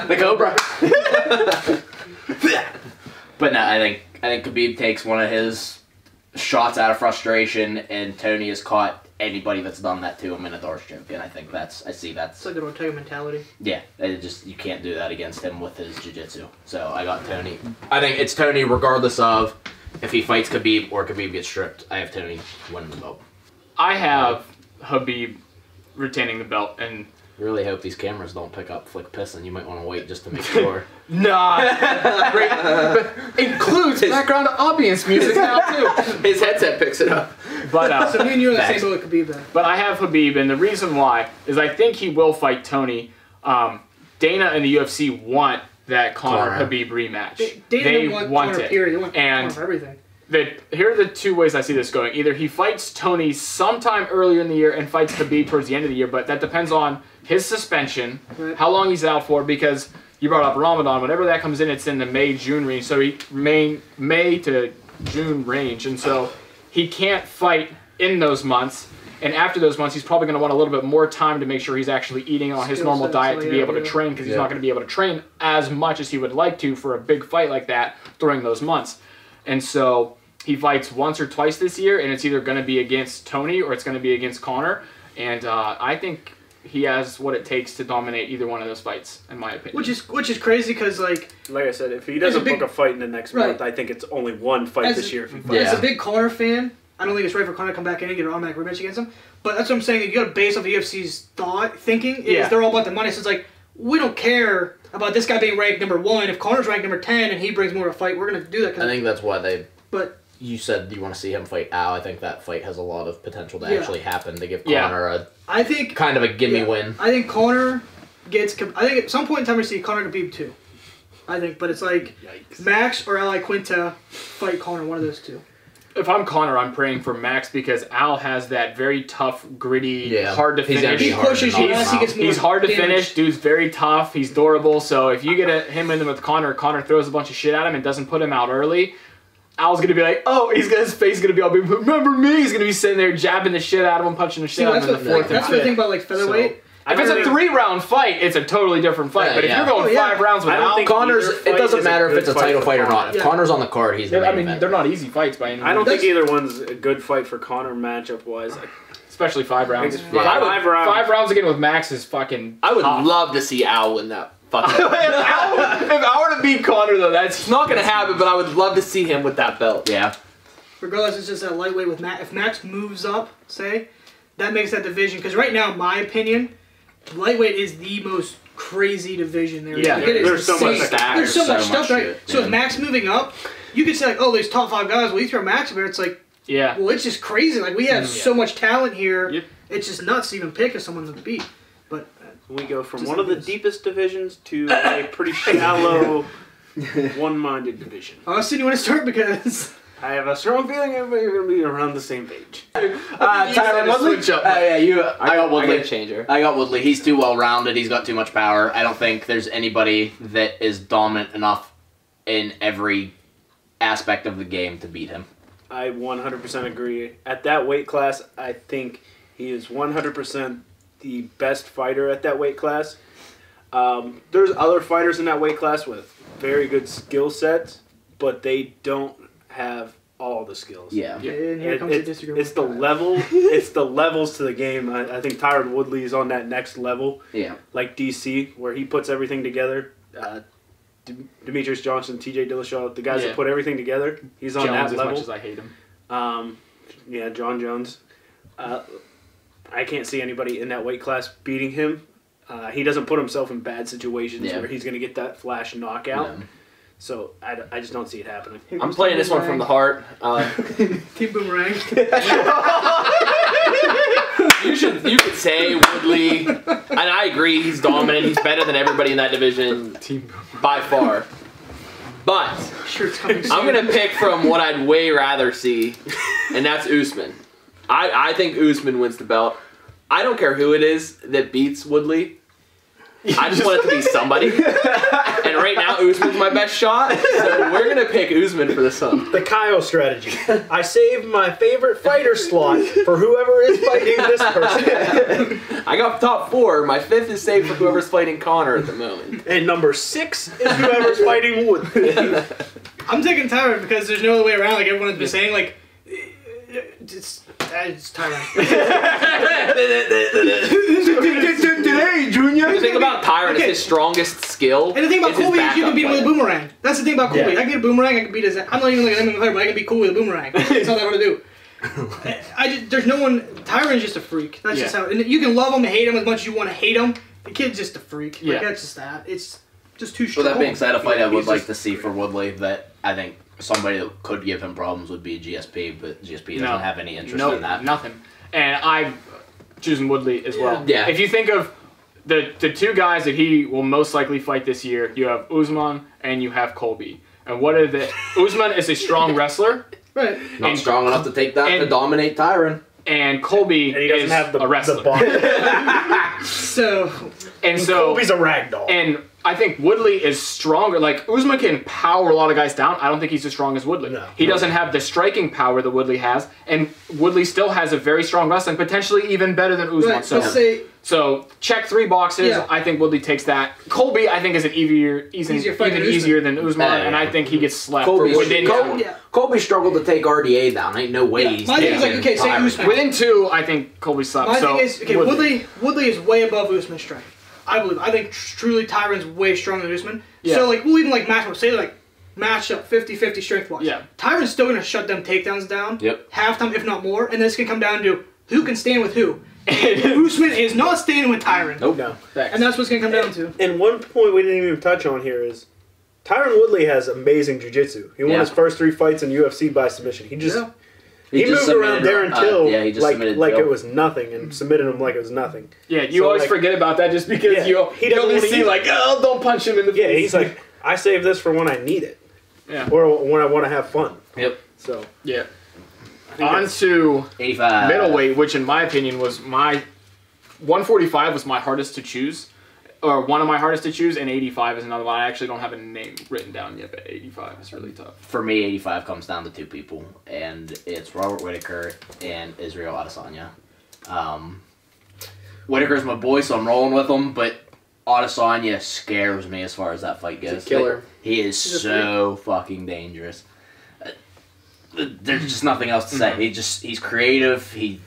The Cobra. But no, I think Khabib takes one of his shots out of frustration, and Tony has caught anybody that's done that to him in a Darce choke, and I think that's. It's like the Ortega mentality. Yeah, you can't do that against him with his jiu-jitsu. So I got Tony. I think it's Tony regardless of if he fights Khabib or Khabib gets stripped. I have Tony winning the belt. I have Khabib retaining the belt, and really hope these cameras don't pick up Flick pissing. You might want to wait just to make sure. Nah. Includes background ambience music now too. His headset picks it up. But so me and you are the same boat with Khabib then. But I have Khabib, and the reason why is I think he will fight Tony. Dana and the UFC want that Conor Khabib rematch. They want Conor, period. They want Conor for everything. Here are the two ways I see this going. Either he fights Tony sometime earlier in the year and fights Khabib towards the end of the year, but that depends on his suspension, how long he's out for, because you brought up Ramadan. Whenever that comes in, it's in the May-June range. So May to June range. And so he can't fight in those months. And after those months, he's probably going to want a little bit more time to make sure he's actually eating on his normal diet to be able to train, because he's not going to be able to train as much as he would like to for a big fight like that during those months. And so he fights once or twice this year, and it's either going to be against Tony or it's going to be against Conor. And I think he has what it takes to dominate either one of those fights, in my opinion. Which is crazy because, like I said, if he doesn't book a fight in the next month, I think it's only one fight this year if he fights. As a big Conor fan, I don't think it's right for Conor to come back in and get an automatic rematch against him. But that's what I'm saying. You got to base off the UFC's thinking. They're all about the money. So it's like, we don't care about this guy being ranked number 1. If Conor's ranked number 10 and he brings more to a fight, we're going to do that. I think that's why they... But you said you want to see him fight Al. I think that fight has a lot of potential to actually happen to give Conor kind of a gimme win. I think Conor gets... I think at some point in time we see Conor Khabib too. I think. But it's like Max or Ally Quinta fight Conor, one of those two. If I'm Connor, I'm praying for Max because Al has that very tough, gritty, hard to He's gonna finish. be hard pushes to you, knock unless him he gets out. more He's hard to damage. finish. Dude's very tough. He's durable. So if you get him in with Connor, Connor throws a bunch of shit at him and doesn't put him out early, Al's gonna be like, oh, his face is gonna be all big. Remember me? He's gonna be sitting there jabbing the shit out of him, punching the shit out of him in the fourth. That's what I think about like featherweight. If it's a 3-round fight, it's a totally different fight. But if you're going 5 rounds with I don't Al, think Connor's. either It fight doesn't is a matter if good it's a fight title for fight or Connor. not. If Connor's on the card, he's the main event. they're not easy fights by any means. I don't think either one's a good fight for Connor matchup wise. Especially 5 rounds. Yeah. 5 rounds again with Max is fucking. I would tough. love to see Al win that fucking. if I were to beat Connor though, that's It's not gonna happen, but I would love to see him with that belt. Yeah. Regardless, it's just a lightweight with Max. If Max moves up, say, that makes that division. Because right now, in my opinion, lightweight is the most crazy division there. Yeah, Like, it is there's so much insane. stack. There's so So much much stuff, right? shit, So yeah. with Max moving up, you could say like, oh, these top 5 guys. Well, you throw Max up there, it's like, yeah. well, it's just crazy. Like we have so much talent here. Yep. It's just nuts to even pick as someone to beat. But We go from Just one like of the this. deepest divisions to a pretty shallow, one-minded division. Austin, you want to start because I have a strong feeling everybody's going to be around the same page. Tyron Woodley. switch up. Yeah, you. I got I Woodley. gotta change her. I got Woodley. He's too well-rounded. He's got too much power. I don't think there's anybody that is dominant enough in every aspect of the game to beat him. I 100% agree. At that weight class, I think he is 100% the best fighter at that weight class. There's other fighters in that weight class with very good skill sets, but they don't have all the skills. Yeah. and here comes the disagreement. It's the level. It's the levels to the game. I think Tyron Woodley is on that next level, Yeah. like DC, where he puts everything together. Demetrius Johnson, TJ Dillashaw, the guys Yeah. that put everything together. He's on Jones, that as level. much as I hate him. Yeah, John Jones. I can't see anybody in that weight class beating him. He doesn't put himself in bad situations Yeah. where he's going to get that flash knockout. Yeah. So I just don't see it happening. Here I'm comes playing Team this one from the heart. Team Boomerang. You could say Woodley, and I agree, he's dominant. He's better than everybody in that division by far. But Sure, it's coming soon. I'm gonna pick from what I'd way rather see, and that's Usman. I think Usman wins the belt. I don't care who it is that beats Woodley. I just want it to be somebody. And right now, Usman's my best shot. So we're gonna pick Usman for this one. The Kyle strategy. I saved my favorite fighter slot for whoever is fighting this person. I got top 4. My 5th is saved for whoever's fighting Connor at the moment. And number 6 is whoever's fighting Woodley. I'm taking Tyron because there's no other way around. Like everyone has been saying, like it's Tyron. Today, Junior. The thing about Tyron is his strongest skill. And the thing about is his Colby is you can backup beat him with a plan. boomerang. That's the thing about Colby. Yeah. I can get a boomerang. I can beat his. I'm not even like an MMA player, but I can beat Colby with a boomerang. It's not that hard to do. There's no one. Tyron's just a freak. That's just how. And you can love him, hate him as much as you want to hate him. The kid's just a freak. Like, that's just that. It's just too strong. With that being said, a fight I would He's like just- to see for Woodley that I think somebody that could give him problems would be GSP, but GSP doesn't have any interest in that. Nothing. And I'm choosing Woodley as well. Yeah. If you think of the 2 guys that he will most likely fight this year, you have Usman and you have Colby. And what are the... Usman is a strong wrestler, Right. Not And- strong enough to take that to and- dominate Tyron. and Colby And he doesn't is have the a wrestler. the body. So and so... Colby's a ragdoll. And I think Woodley is stronger. Like, Usman can power a lot of guys down. I don't think he's as strong as Woodley. No. He doesn't have the striking power that Woodley has. And Woodley still has a very strong wrestling, potentially even better than Usman. right, let's say So check 3 boxes. Yeah. I think Woodley takes that. Colby, I think, is an Easier fight than Usman. easier than Usman, Yeah, and yeah. I think he gets slept Colby's- within Col- yeah. Colby struggled to take RDA down. Ain't no way Yeah. he's My thing is like, taking okay, say Tyron Usman. down. within 2. I think Colby slept. My so thing is, okay, Woodley is way above Usman's strength. I believe. I think truly Tyron's way stronger than Usman. Yeah. So like we'll even like match up. Say like match up 50-50 strength wise. Yeah. Tyron's still gonna shut them takedowns down. Yep. Halftime, if not more, and this can come down to who can stand with who. Usman is not standing with Tyron. Nope. No. And that's what's gonna come down to. And one point we didn't even touch on here is Tyron Woodley has amazing jiu-jitsu. He won Yeah. his first 3 fights in UFC by submission. He just Yeah. he just moved around submitted, Darren Till yeah, he just like submitted like Till. it was nothing and submitted him like it was nothing. Yeah, you So, always like- forget about that just because Yeah, you he doesn't only wanna see use like, oh, don't punch him in the Yeah, face. he's like, I save this for when I need it yeah. or when I want to have fun. Yep. So Yeah. On to 85. middleweight, which in my opinion was 145 was my hardest to choose, or one of my hardest to choose, and 85 is another one. I actually don't have a name written down yet, but 85 is really tough. For me, 85 comes down to two people, and it's Robert Whittaker and Israel Adesanya. Whittaker's my boy, so I'm rolling with him, but Adesanya scares me as far as that fight goes. He's a killer. He is so fucking dangerous. There's just nothing else to say. He's creative. He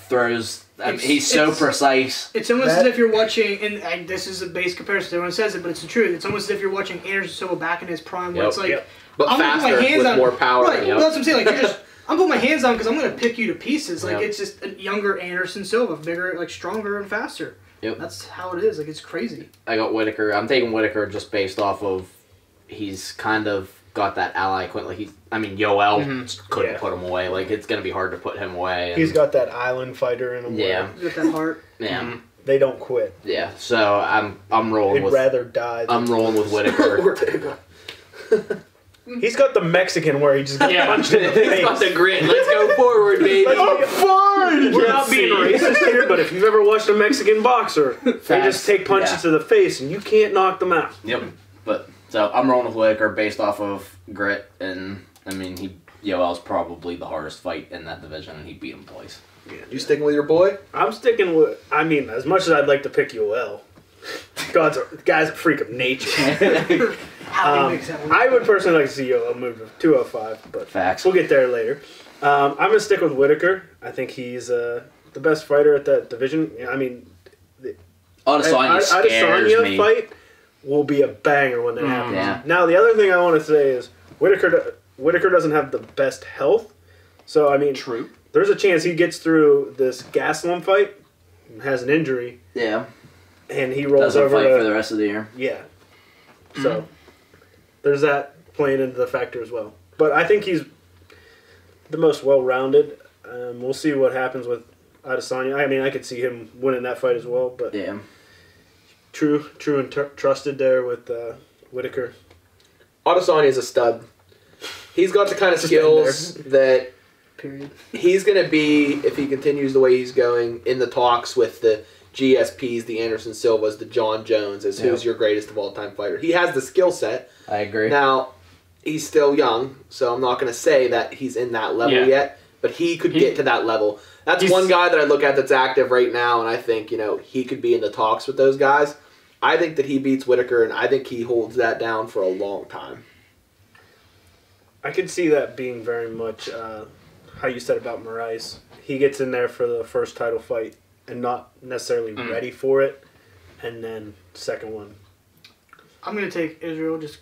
throws. He's so precise. It's almost as if you're watching, and this is a base comparison. Everyone says it, but it's the truth. It's almost as if you're watching Anderson Silva back in his prime, where it's like, but I'm faster putting my hands with on, more power. Right, that's what I'm saying. Like I'm putting my hands on because I'm gonna pick you to pieces. Like it's just a younger Anderson Silva, bigger, like stronger and faster. Yep. That's how it is. Like it's crazy. I got Whittaker. I'm taking Whittaker just based off of he's kind of got that ally Quint. Like Yoel couldn't put him away. Like it's gonna be hard to put him away. He's got that island fighter in him. Yeah. With that heart. Yeah. They don't quit. Yeah. So I'm rolling They'd with. rather die. I'm rolling with Whittaker. He's got the Mexican where he just gets punched in the face. He's got the grit. Let's go forward, baby. I'm fine. We're not being racist here, but if you've ever watched a Mexican boxer, they just take punches to the face and you can't knock them out. Yep. But so I'm rolling with Whittaker based off of grit, and Yoel's probably the hardest fight in that division, and he beat him twice. Yeah. You sticking with your boy? I'm sticking with. As much as I'd like to pick Yoel, the guy's a freak of nature. I would personally like to see Yoel move to 205, but Facts. We'll get there later. I'm going to stick with Whittaker. I think he's the best fighter at that division. Adesanya scares me. Fight will be a banger when that happens. Yeah. Now, the other thing I want to say is Whittaker doesn't have the best health. So, True. There's a chance he gets through this Gastelum fight and has an injury. Yeah. And he rolls Doesn't over fight for the rest of the year. Yeah. So, there's that playing into the factor as well. But I think he's the most well-rounded. We'll see what happens with Adesanya. I could see him winning that fight as well. But Yeah. true and trusted there with Whittaker. Adesanya is a stud. He's got the kind of skills that Period. he's going to be, if he continues the way he's going, in the talks with the GSPs, the Anderson Silvas, the John Jones, as who's your greatest of all-time fighter. He has the skill set. I agree. Now, he's still young, so I'm not going to say that he's in that level yet, but he could get to that level. That's one guy that I look at that's active right now, and I think, he could be in the talks with those guys. I think that he beats Whittaker, and I think he holds that down for a long time. I could see that being very much how you said about Moraes. He gets in there for the first title fight and not necessarily ready for it, and then second one. I'm going to take Israel, just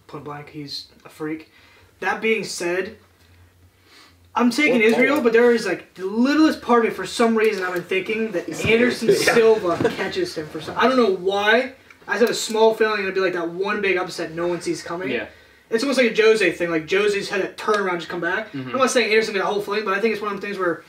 point blank. He's a freak. That being said, I'm taking Israel, but there is the littlest part of me, for some reason, I've been thinking that Anderson Silva catches him for some. I don't know why. I just have a small feeling it'll be like that one big upset no one sees coming. Yeah. It's almost like a Jose thing. Like Jose's had that turnaround just come back. I'm not saying Anderson got a whole fling, but I think it's one of the things where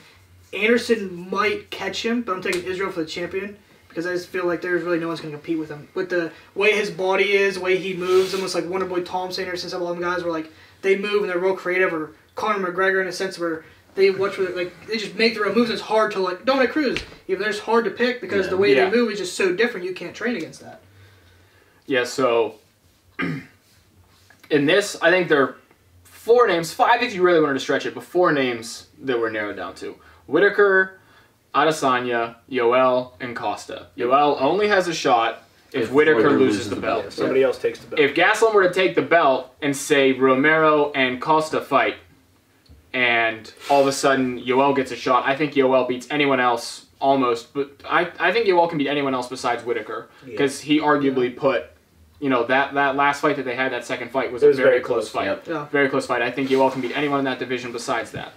Anderson might catch him, but I'm taking Israel for the champion because I just feel like there's really no one's going to compete with him. With the way his body is, the way he moves, almost like Wonderboy Thompson, Anderson, some of them guys where they move and they're real creative, or Conor McGregor in a sense where they watch where they just make the real moves. And it's hard to Dominic Cruz, even though it's hard to pick because the way they move is just so different. You can't train against that. Yeah. So in this, I think there are 4 names, 5 if you really wanted to stretch it, but 4 names that were narrowed down to Whittaker, Adesanya, Yoel, and Costa. Yoel only has a shot if Whittaker loses the belt. Yeah, somebody else takes the belt. If Gastelum were to take the belt and say Romero and Costa fight, and all of a sudden Yoel gets a shot, I think Yoel beats anyone else almost. But I think Yoel can beat anyone else besides Whittaker because he arguably put, that last fight that they had, that second fight was a very close fight. Yep. Yeah. Very close fight. I think Yoel can beat anyone in that division besides that.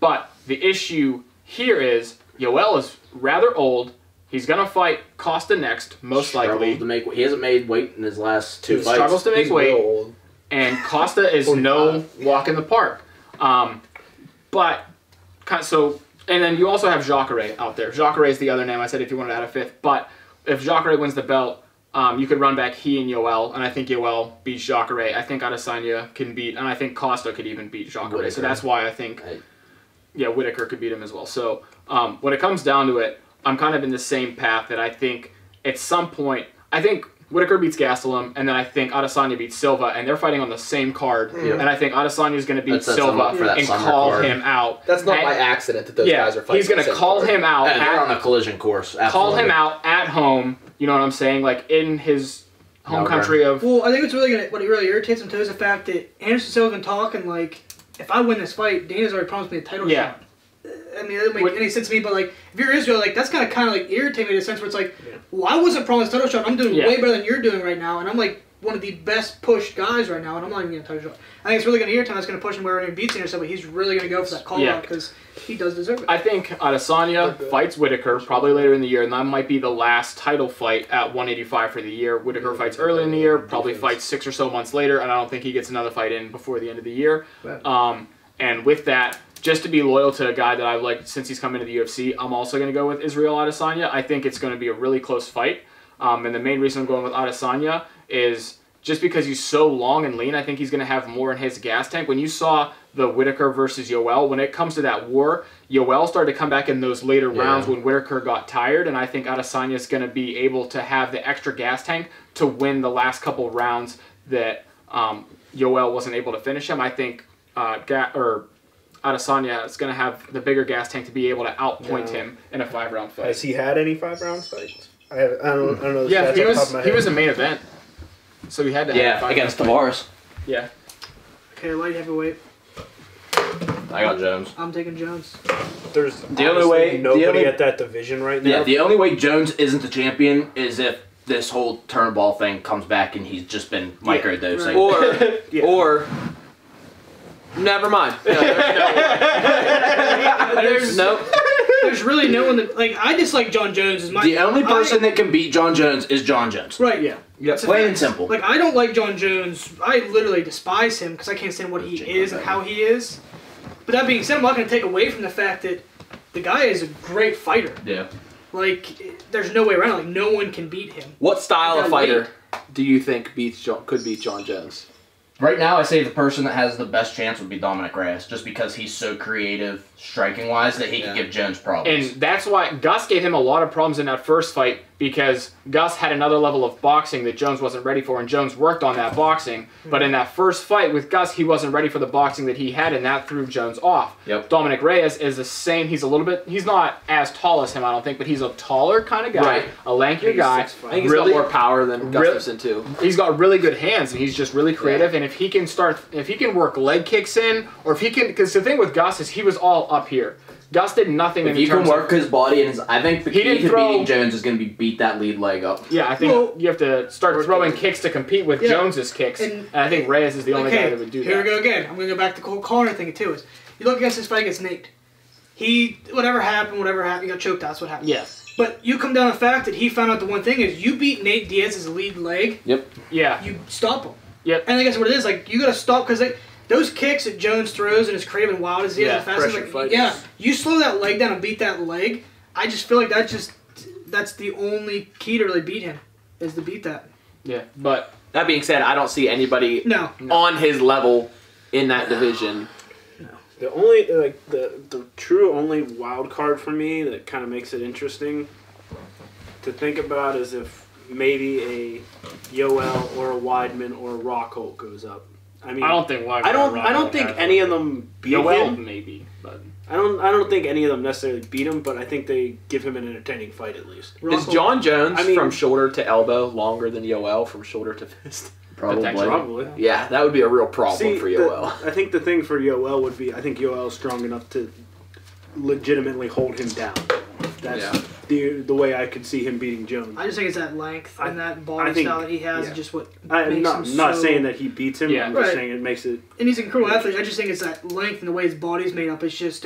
But the issue here is Yoel is rather old. He's going to fight Costa next, most likely. He hasn't made weight in his last 2 fights. Struggles to make He's weight. real old. And Costa is no walk in the park. And then you also have Jacare out there. Jacare is the other name I said if you wanted to add a 5th. But if Jacare wins the belt, you could run back he and Yoel, and I think Yoel beats Jacare. I think Adesanya can beat, and I think Costa could even beat Jacare. So that's why I think yeah, Whitaker could beat him as well. So when it comes down to it, I'm kind of in the same path that I think at some point, I think Whitaker beats Gastelum, and then I think Adesanya beats Silva, and they're fighting on the same card. And I think Adesanya is going to beat Silva and call him out. That's not by accident that those guys are fighting. He's going to call him out. They're on a collision course. Absolutely. Call him out at home. You know what I'm saying? Like in his home country of. Well, I think what's really what really irritates him too is the fact that Anderson Silva can talk and like, if I win this fight, Dana's already promised me a title shot. I mean, that doesn't make any sense to me, but like, if you're Israel, like, that's kind of like irritating me in a sense where it's like, well, I wasn't promised a title shot. I'm doing way better than you're doing right now, and I'm like one of the best pushed guys right now, and I'm not even getting a title shot. I think it's really going to irritate him. It's going to push him wherever he beats Anderson, but he's really going to go for that call out because he does deserve it. I think Adesanya fights Whitaker probably later in the year, and that might be the last title fight at 185 for the year. Whitaker fights early in the year, probably fights 6 or so months later, and I don't think he gets another fight in before the end of the year. And with that, just to be loyal to a guy that I've liked since he's come into the UFC, I'm also going to go with Israel Adesanya. I think it's going to be a really close fight. And the main reason I'm going with Adesanya is just because he's so long and lean, I think he's going to have more in his gas tank. When you saw the Whitaker versus Yoel, when it comes to that war, Yoel started to come back in those later rounds when Whitaker got tired, and I think Adesanya is going to be able to have the extra gas tank to win the last couple rounds that Yoel wasn't able to finish him. I think Adesanya is going to have the bigger gas tank to be able to outpoint him in a 5-round fight. Has he had any 5-round fights? I don't know. Yeah, he was a main event, so he had to have against Tavares. Yeah. Okay, light heavyweight. I got Jones. I'm taking Jones. There's the only way nobody at that division right now. Yeah, the only way Jones isn't the champion is if this whole turnbull thing comes back and he's just been microdosing. Or never mind. There's really no one that, like, I dislike John Jones. The only person that can beat John Jones is John Jones. Right, yeah. Plain and simple. Like, I don't like John Jones. I literally despise him because I can't stand what he is and how he is. But that being said, I'm not going to take away from the fact that the guy is a great fighter. Yeah. Like, there's no way around it. Like, no one can beat him. What style of fighter do you think could beat John Jones? Right now, I say the person that has the best chance would be Dominic Reyes, just because he's so creative, striking-wise, that he can give Jones problems. And that's why Gus gave him a lot of problems in that first fight, because Gus had another level of boxing that Jones wasn't ready for, and Jones worked on that boxing. But in that first fight with Gus, he wasn't ready for the boxing that he had, and that threw Jones off. Yep. Dominic Reyes is the same. He's a little bit, he's not as tall as him, I don't think, but he's a taller kind of guy, a lankier guy. I think he's got more power than Gustafsson, too. He's got really good hands, and he's just really creative, and if he can work leg kicks in, or if he can, because the thing with Gus is he was all up here. Gus did nothing if you can work his body and his, I think the key to beating Jones is going to be beat that lead leg up. Yeah, I think you have to start throwing kicks to compete with Jones's kicks, and I think Reyes is the only guy that would do that. Here we go again. I'm going to go back to the whole corner thing too. Is you look against his fight against Nate. Whatever happened, he got choked out. That's what happened. Yeah. But you come down to the fact that he found out the one thing is you beat Nate Diaz's lead leg. Yep. Yeah. You stop him. Yep. And I guess what it is, like, you got to stop because those kicks that Jones throws and as creative and wild as he is, and fast as you slow that leg down and beat that leg. I just feel like that's the only key to really beat him is to beat that. Yeah, but that being said, I don't see anybody on his level in that division. No. The only the true only wild card for me that kind of makes it interesting to think about is if maybe a Yoel or a Weidman or a Rockhold goes up. I mean, I don't think Weidman. I don't think any of them beat him. Maybe, but I don't think any of them necessarily beat him, but I think they give him an entertaining fight at least. Is John Jones from shoulder to elbow longer than Yoel from shoulder to fist? Probably. Yeah, that would be a real problem for Yoel. I think the thing for Yoel would be, I think Yoel's strong enough to legitimately hold him down. That's the way I could see him beating Jones. I just think it's that length and that body style that he has, just what I'm makes him not saying that he beats him. I'm just saying it makes it. And he's an incredible athlete. I just think it's that length and the way his body's made up. It's just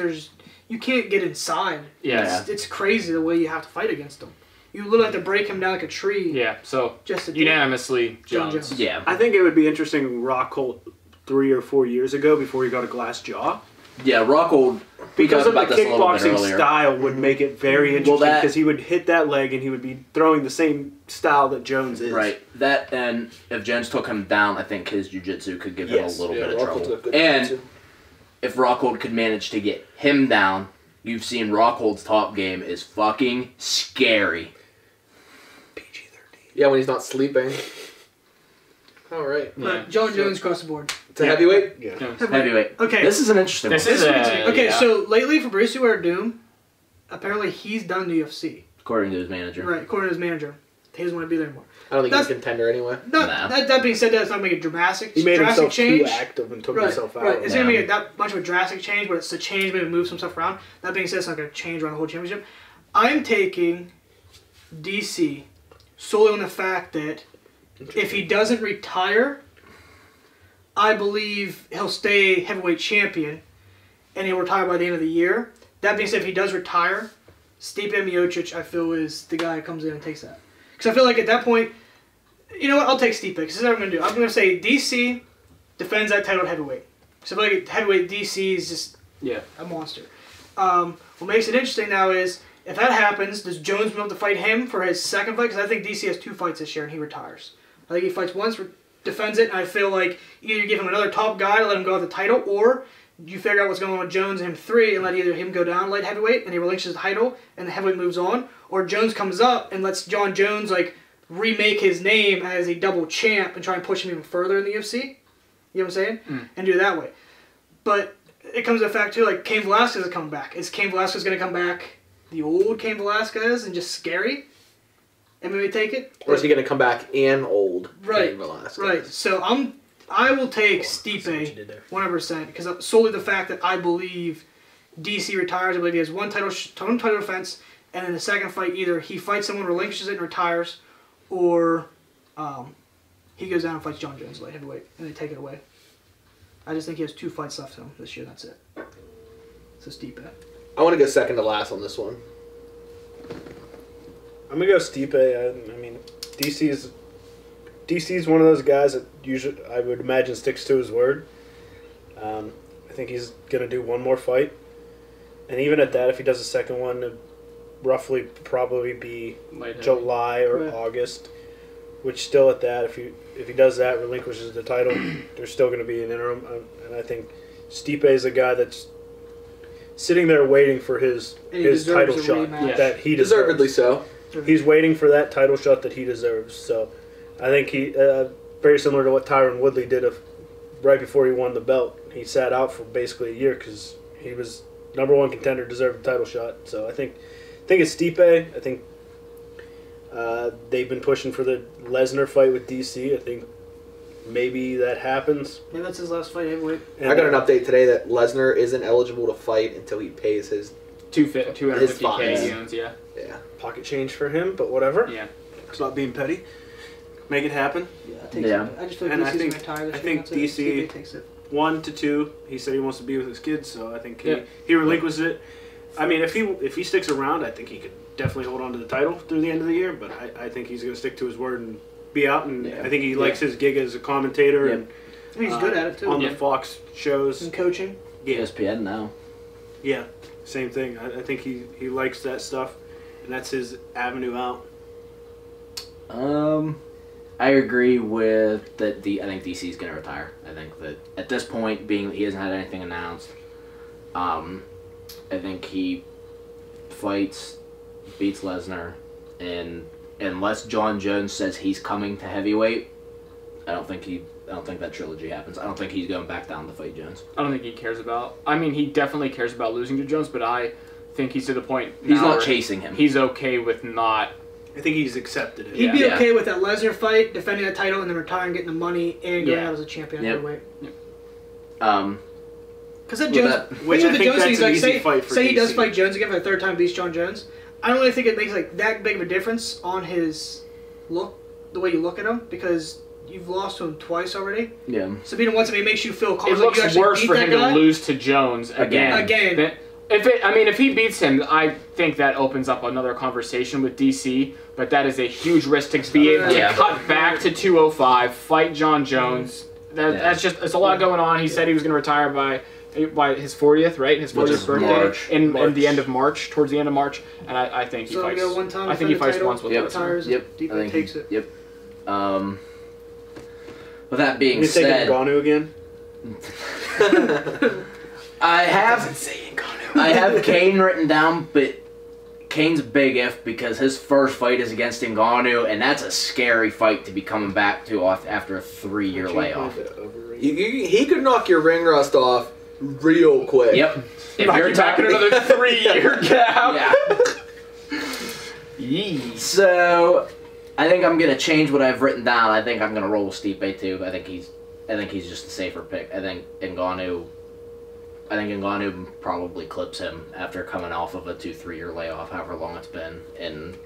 you can't get inside. Yeah, it's crazy the way you have to fight against him. You literally have to break him down like a tree. Yeah, so just unanimously Jones. Yeah, I think it would be interesting. Rockhold 3 or 4 years ago before he got a glass jaw. Yeah, Rockhold, because of the kickboxing style, would make it very interesting because he would hit that leg and he would be throwing the same style that Jones is. Right. That, and if Jones took him down, I think his jiu-jitsu could give him a little bit of trouble. And if Rockhold could manage to get him down, you've seen Rockhold's top game is fucking scary. Yeah, when he's not sleeping. All right. But John Jones across the board. It's a heavyweight? Yeah. Heavyweight. Okay. This is an interesting This one. is Okay, yeah. so lately Fabricio Werdum, apparently he's done the UFC. According to his manager. Right, according to his manager. He doesn't want to be there anymore. I don't think he's a That's- contender anyway. That being said, that's not making a drastic He made drastic himself change. too active and took Right, himself out. right. It's Yeah. going to be that much of a drastic change, but it's a change, maybe move some stuff around. That being said, it's not going to change around the whole championship. I'm taking DC solely on the fact that if he doesn't retire, I believe he'll stay heavyweight champion, and he'll retire by the end of the year. That being said, if he does retire, Stipe Miocic, I feel, is the guy who comes in and takes that. Because I feel like at that point, you know what, I'll take Stipe, because this is what I'm going to do. I'm going to say DC defends that title at heavyweight. So I feel like heavyweight DC is just a monster. What makes it interesting now is, if that happens, does Jones move to fight him for his second fight? Because I think DC has 2 fights this year and he retires. I think he fights once, defends it, and I feel like either you give him another top guy to let him go with the title, or you figure out what's going on with Jones and him 3 and let either him go down light heavyweight and he relinquishes the title and the heavyweight moves on, or Jones comes up and lets John Jones like remake his name as a double champ and try and push him even further in the UFC. You know what I'm saying? And do it that way. But it comes to the fact too, like Cain Velasquez is coming back. Is Cain Velasquez going to come back the old Cain Velasquez and just scary? And maybe take it? Or is he going to come back and old? Right, Cain Velasquez? right. So I will take Stipe 100% because solely the fact that I believe DC retires. I believe he has one title defense, and in the second fight, either he fights someone, relinquishes it, and retires, or he goes down and fights John Jones light heavyweight, and they take it away. I just think he has 2 fights left to him this year. That's it. So Stipe. I want to go second to last on this one. I'm gonna go Stipe. I mean, DC's one of those guys that usually I would imagine sticks to his word. I think he's gonna do one more fight, and even at that, if he does a second one, it'd roughly probably be July or Right. August. Which still at that, if he does that, relinquishes the title, there's still going to be an interim, and I think Stipe is a guy that's sitting there waiting for his deserves title a shot rematch. that he Deservedly deserves. so. He's waiting for that title shot that he deserves. So I think he very similar to what Tyron Woodley did right before he won the belt. He sat out for basically a year because he was #1 contender, deserved a title shot. So I think it's Stipe. I think they've been pushing for the Lesnar fight with DC. I think maybe that happens. Maybe that's his last fight heavyweight. And I got an update today that Lesnar isn't eligible to fight until he pays his... 250K fines. Jones, yeah. Yeah. pocket change for him, but whatever. Yeah. It's not being petty. Make it happen. Yeah. I just feel like And DC's I think- gonna retire this I year. think That's it. DC Stipe takes it. 1 to 2. He said he wants to be with his kids, so I think Yeah. he relinquishes it. I mean, if he sticks around, I think he could definitely hold on to the title through the end of the year. But I think he's going to stick to his word and be out. And Yeah. I think he likes his gig as a commentator Yeah. and He's good at it too. on Yeah. the Fox shows. And coaching. ESPN now. Yeah, same thing. I think he likes that stuff, and that's his avenue out. I agree with that. I think DC is going to retire. I think that at this point, being that he hasn't had anything announced, I think he fights, beats Lesnar, and unless John Jones says he's coming to heavyweight, I don't think that trilogy happens. I don't think he's going back down to fight Jones. I don't think he cares about... I mean, he definitely cares about losing to Jones, but I think he's to the point He's now not where chasing him. He's okay with not... I think he's accepted it. He'd be Yeah. okay with that Lesnar fight, defending that title, and then retiring, getting the money, and going Yeah. out as a champion Yep. heavyweight. Because that With Jones, that- which thing I with think Jones, that's he's an like, easy fight for say he does DC. fight Jones again for the 3rd time, beats John Jones. I don't really think it makes like that big of a difference on his look, the way you look at him, because you've lost to him twice already. Yeah. So beating him once, it makes you feel It confident you looks actually worse beat for that him guy. to lose to Jones again. Again. If he beats him, I think that opens up another conversation with DC. But that is a huge risk to be able to Yeah. cut back to 205, fight John Jones. That's just it's a lot going on. He said he was going to retire by his 40th, right? His Which 40th is birthday March. in the end of March, towards the end of March, and I think he So fights. go one time. I think he defend the fights title, once with Yep. Lesnar. retires, Yep. Stipe I think takes it. Yep. With that being You taking said, Ngannou again? I have Kane written down, but Kane's a big if because his first fight is against Ngannou, and that's a scary fight to be coming back to after a 3-year layoff. He could knock your ring rust off real quick. Yep. If you're talking another 3-year gap. Yeah. So, I think I'm gonna change what I've written down. I think I'm gonna roll with Stipe too. I think he's just a safer pick. I think Ngannou probably clips him after coming off of a 2-3 year layoff, however long it's been. And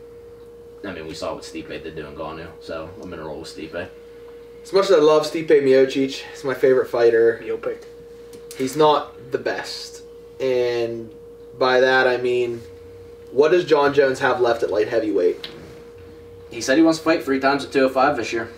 I mean, we saw what Stipe did to Ngannou, so I'm gonna roll with Stipe. As much as I love Stipe Miocic, he's my favorite fighter. Yo pick. He's not the best, and by that I mean, what does John Jones have left at light heavyweight? He said he wants to fight 3 times at 205 this year.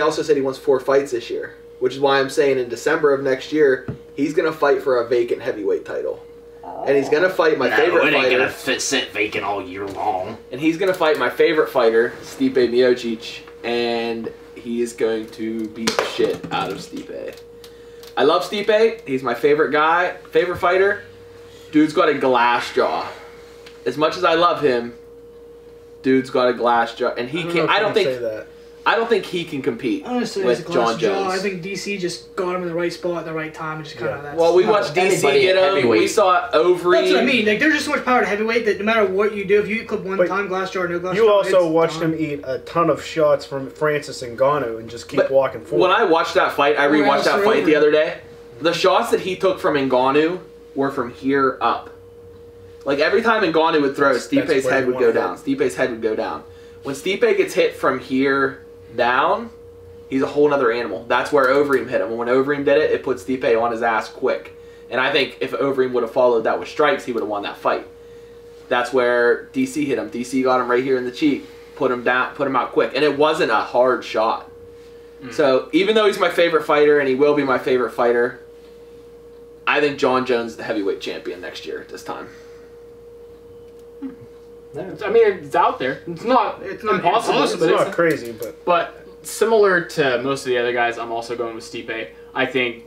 Also said he wants 4 fights this year, which is why I'm saying in December of next year he's gonna fight for a vacant heavyweight title, and he's gonna fight my favorite fighter. It ain't gonna sit vacant all year long. And he's gonna fight my favorite fighter, Stipe Miocic, and he is going to beat the shit out of Stipe. I love Stipe. He's my favorite guy, favorite fighter. Dude's got a glass jaw. As much as I love him, dude's got a glass jaw, and he can't. I don't think he can compete with John Jones. I think DC just got him in the right spot at the right time and just kind of that. Well, we watched DC get him. We saw Overeem. That's what I mean. Like, there's just so much power to heavyweight that no matter what you do, if you clip one time, glass jar, no glass jar. You also watched him eat a ton of shots from Francis Ngannou and just keep walking forward. When I watched that fight, I rewatched that fight the other day. The shots that he took from Ngannou were from here up. Like, every time Ngannou would throw, Stipe's head would go down. Stipe's head would go down. When Stipe gets hit from here down, he's a whole other animal. That's where Overeem hit him. And when Overeem did it, it put Stipe on his ass quick. And I think if Overeem would have followed that with strikes, he would have won that fight. That's where DC hit him. DC got him right here in the cheek, put him down, put him out quick. And it wasn't a hard shot. So even though he's my favorite fighter, and he will be my favorite fighter, I think John Jones is the heavyweight champion next year at this time. I mean, it's out there. It's not impossible. It's not crazy, but similar to most of the other guys, I'm also going with Stipe. I think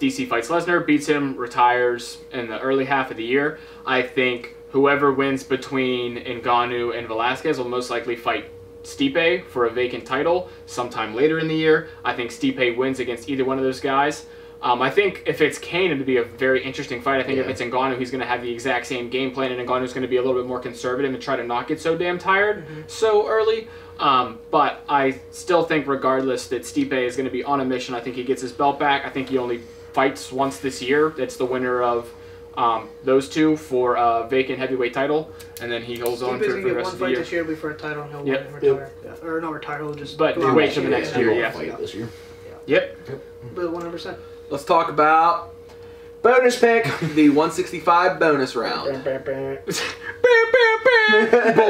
DC fights Lesnar, beats him, retires in the early half of the year. I think whoever wins between Ngannou and Velasquez will most likely fight Stipe for a vacant title sometime later in the year. I think Stipe wins against either one of those guys. I think if it's Kane, it would be a very interesting fight. I think if it's Ngannou, he's going to have the exact same game plan, and Ngannou's going to be a little bit more conservative and try to not get so damn tired so early. But I still think, regardless, that Stipe is going to be on a mission. I think he gets his belt back. I think he only fights once this year. It's the winner of those two for a vacant heavyweight title, and then he holds on for the rest of the year. This year will be for a title, and he'll win and retire. Or not retire, he'll just wait till the next year. This year. Yep. But 100%. Let's talk about bonus pick, the 165 bonus round. But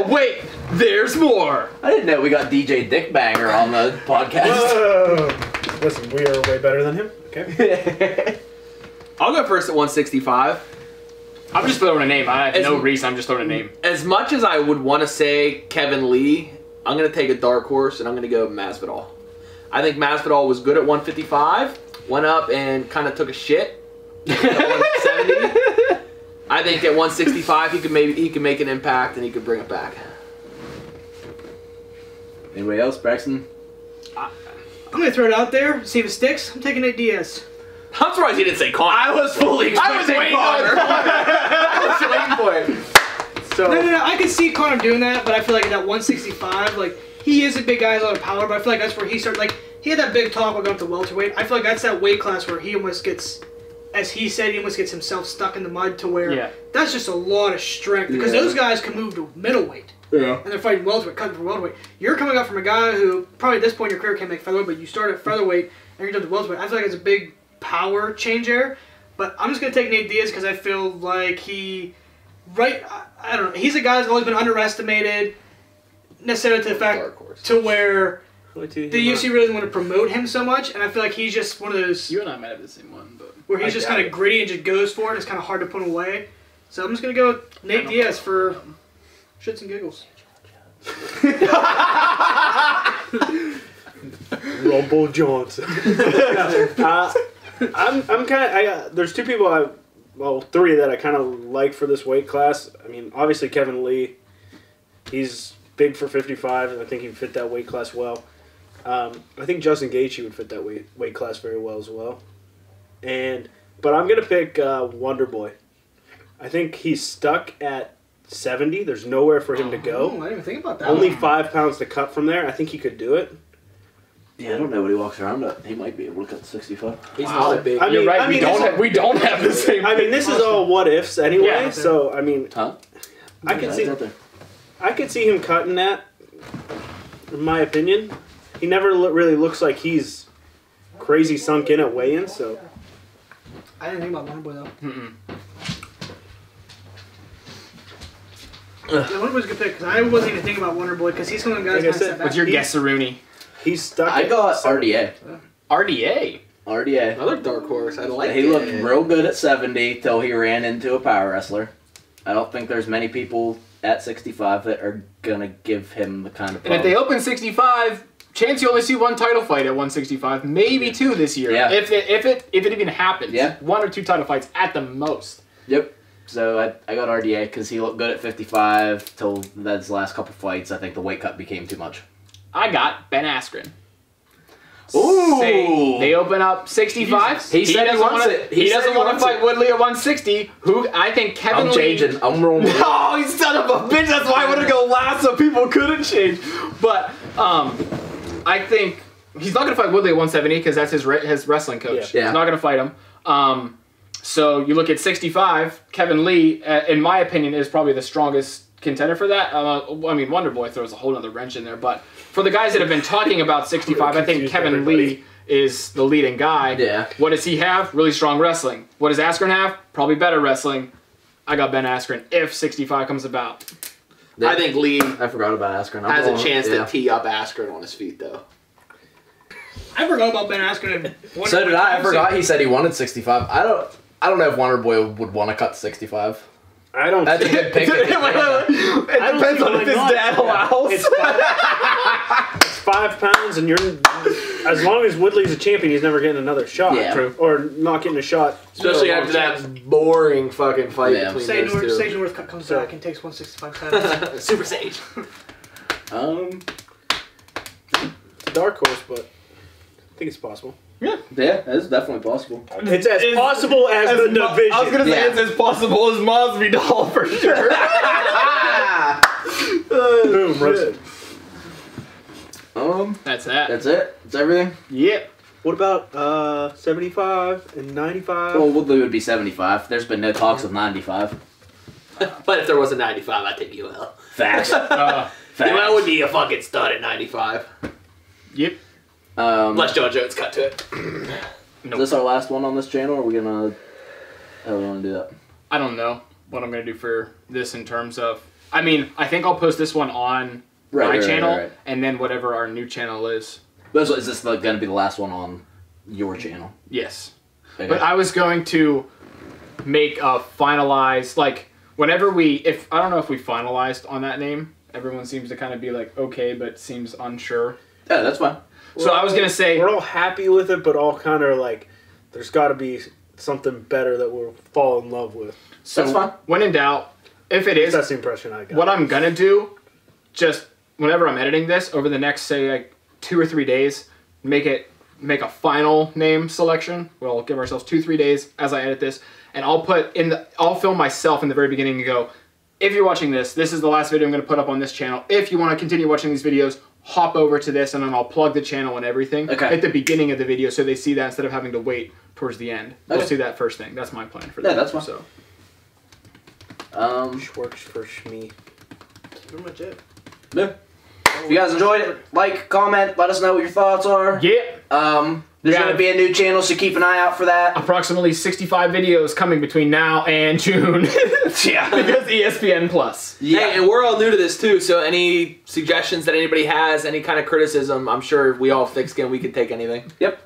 wait, there's more. I didn't know we got DJ Dickbanger on the podcast. Whoa. Listen, we are way better than him. Okay. I'll go first at 165. I'm just throwing a name. I have no reason. I'm just throwing a name. As much as I would want to say Kevin Lee, I'm going to take a dark horse, and I'm going to go Masvidal. I think Masvidal was good at 155. Went up and kind of took a shit at 170. I think at 165 he could make an impact and he could bring it back. Anybody else, Braxton? I'm gonna throw it out there, see if it sticks. I'm taking Nate Diaz. I'm surprised he didn't say Conor. I was fully expecting Conor. I was waiting for it. So no. I could see Conor doing that, but I feel like at that 165, like he is a big guy, has a lot of power, but I feel like that's where he started. Like, he had that big talk about going up to welterweight. I feel like that's that weight class where he almost gets, as he said, he almost gets himself stuck in the mud to where that's just a lot of strength. Because those guys can move to middleweight. Yeah. And they're fighting welterweight, cutting for welterweight. You're coming up from a guy who probably at this point in your career can't make featherweight, but you start at featherweight and you're done to welterweight. I feel like it's a big power change there. But I'm just going to take Nate Diaz because I feel like I don't know. He's a guy who's always been underestimated, necessarily to the fact to where the UFC really doesn't want to promote him so much, and I feel like he's just one of those. You and I might have the same one, but where he's just kind of gritty and just goes for it. And it's kind of hard to put away. So I'm just gonna go with Nate Diaz for shits and giggles. Rumble Johnson. I'm kind of. There's two people three that I kind of like for this weight class. I mean, obviously Kevin Lee, he's big for 55, and I think he'd fit that weight class well. I think Justin Gaethje would fit that weight class very well as well. But I'm gonna pick Wonderboy. I think he's stuck at 70. There's nowhere for him to go. I didn't even think about that. Only 5 pounds to cut from there. I think he could do it. Yeah, I don't know what he walks around at. He might be able to cut 65. He's not a big. I mean, You're right. I mean, we don't have the same. I mean, this is all what ifs anyway. Yeah. So I mean, Huh? I can see. Out there. I could see him cutting that. In my opinion, he never really looks like he's crazy sunk in at weigh-in. So I didn't think about Wonderboy though. Yeah, Wonderboy's a good pick because I wasn't even thinking about Wonderboy because he's one of the guys Like I that said, step back. What's your guess, Rooney? he's stuck. I at got 70. RDA. RDA. RDA. Another dark horse. I like He it. looked real good at 70 till he ran into a power wrestler. I don't think there's many people at 65 that are gonna give him the kind of. And if they problems. open 65, chance you only see one title fight at 165, maybe 2 this year. Yeah. If it even happens. Yeah. 1 or 2 title fights at the most. Yep. So I got RDA because he looked good at 55 till his last couple fights. I think the weight cut became too much. I got Ben Askren. Ooh. Say they open up 65. He said he doesn't wants wanna- it. He He said doesn't he want to wants fight it. Woodley at 160. Who I think Kevin I'm Lee. changing. I'm rolling. No, you son of a bitch. That's why I wanted to go last so people couldn't change. But I think he's not going to fight Woodley at 170 because that's his wrestling coach. Yeah. He's not going to fight him. So you look at 65. Kevin Lee, in my opinion, is probably the strongest contender for that. I mean, Wonderboy throws a whole other wrench in there. But for the guys that have been talking about 65, I think Confused Kevin everybody. Lee is the leading guy. Yeah. What does he have? Really strong wrestling. What does Askren have? Probably better wrestling. I got Ben Askren if 65 comes about. I think Lee I forgot about Askren. has a chance to tee up Askren on his feet, though. I forgot about Ben Askren. So did I. I forgot he said he wanted 65. I don't know if Wonderboy would want to cut 65. I don't. That's a think, good pick. It depends on if his dad allows. It's 5 pounds, and you're as long as Woodley's a champion, he's never getting another shot. Yeah. True. Or not getting a shot. Especially for a after long that time. boring fucking fight Yeah. between Sage those two. North comes back and takes 165 times. Super Sage. It's a dark horse, but I think it's possible. Yeah, that's definitely possible. It's as possible as the division. I was gonna say Yeah. it's as possible as Masvidal for sure. Boom, roasted. That's that. That's it. That's everything. Yep. What about 75 and 95? Well, Woodley would be 75. There's been no talks of 95. But if there was a 95, I'd take UL. Facts. Uh, UL would be a fucking stud at 95. yep. Unless John Jones cut to it. Is this our last one on this channel, or are we gonna? How do we want to do that? I don't know what I'm gonna do for this in terms of. I mean, I think I'll post this one on my channel, right. and then whatever our new channel is. Is this going to be the last one on your channel? Yes. Okay. But I was going to make a finalized, like, whenever I don't know if we finalized on that name. Everyone seems to kind of be like, okay, but seems unsure. Yeah, that's fine. So I was going to say, We're all happy with it, but all kind of like, there's got to be something better that we'll fall in love with. so That's fine. when in doubt, if it is, That's the impression I got. what I'm going to do, just whenever I'm editing this, over the next, say, like 2 or 3 days, make a final name selection. We'll give ourselves 2-3 days as I edit this, and I'll film myself in the very beginning and go, if you're watching this, this is the last video I'm going to put up on this channel. If you want to continue watching these videos, hop over to this, and then I'll plug the channel and everything at the beginning of the video so they see that instead of having to wait towards the end. They'll see that first thing. That's my plan for that. Yeah, that's fine. So. Which works for me. That's pretty much it. Yeah. If you guys enjoyed it, like, comment, let us know what your thoughts are. Yeah. There's going to be a new channel, so keep an eye out for that. Approximately 65 videos coming between now and June. Yeah. Because ESPN Plus. Yeah. Hey, and we're all new to this too, so any suggestions that anybody has, any kind of criticism, I'm sure we all thick skin, we can take anything. Yep.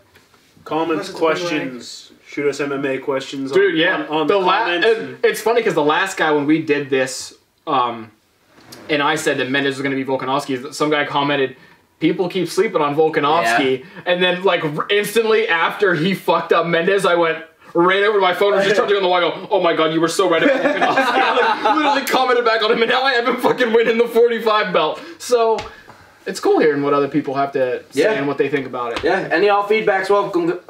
Comments, Unless it's questions. Shoot us MMA questions. Dude, yeah. On the comments. It's funny because the last guy, when we did this, and I said that Mendes was going to be Volkanovski, some guy commented, people keep sleeping on Volkanovski. Yeah. And then, like, instantly after he fucked up Mendes, I went, ran over to my phone and just jumped on the wall and go, oh my god, you were so right about Volkanovski. Literally commented back on him, and now I have him fucking winning the 45 belt. So, it's cool hearing what other people have to say and what they think about it. Yeah, any all feedback's welcome.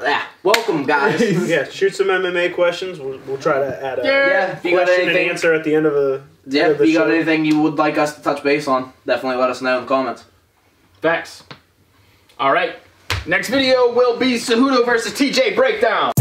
Welcome, guys. Yeah, shoot some MMA questions. We'll try to add a if you got question and anything, answer at the end of the if you got anything you would like us to touch base on, definitely let us know in the comments. Facts. All right. Next video will be Cejudo versus TJ Breakdown.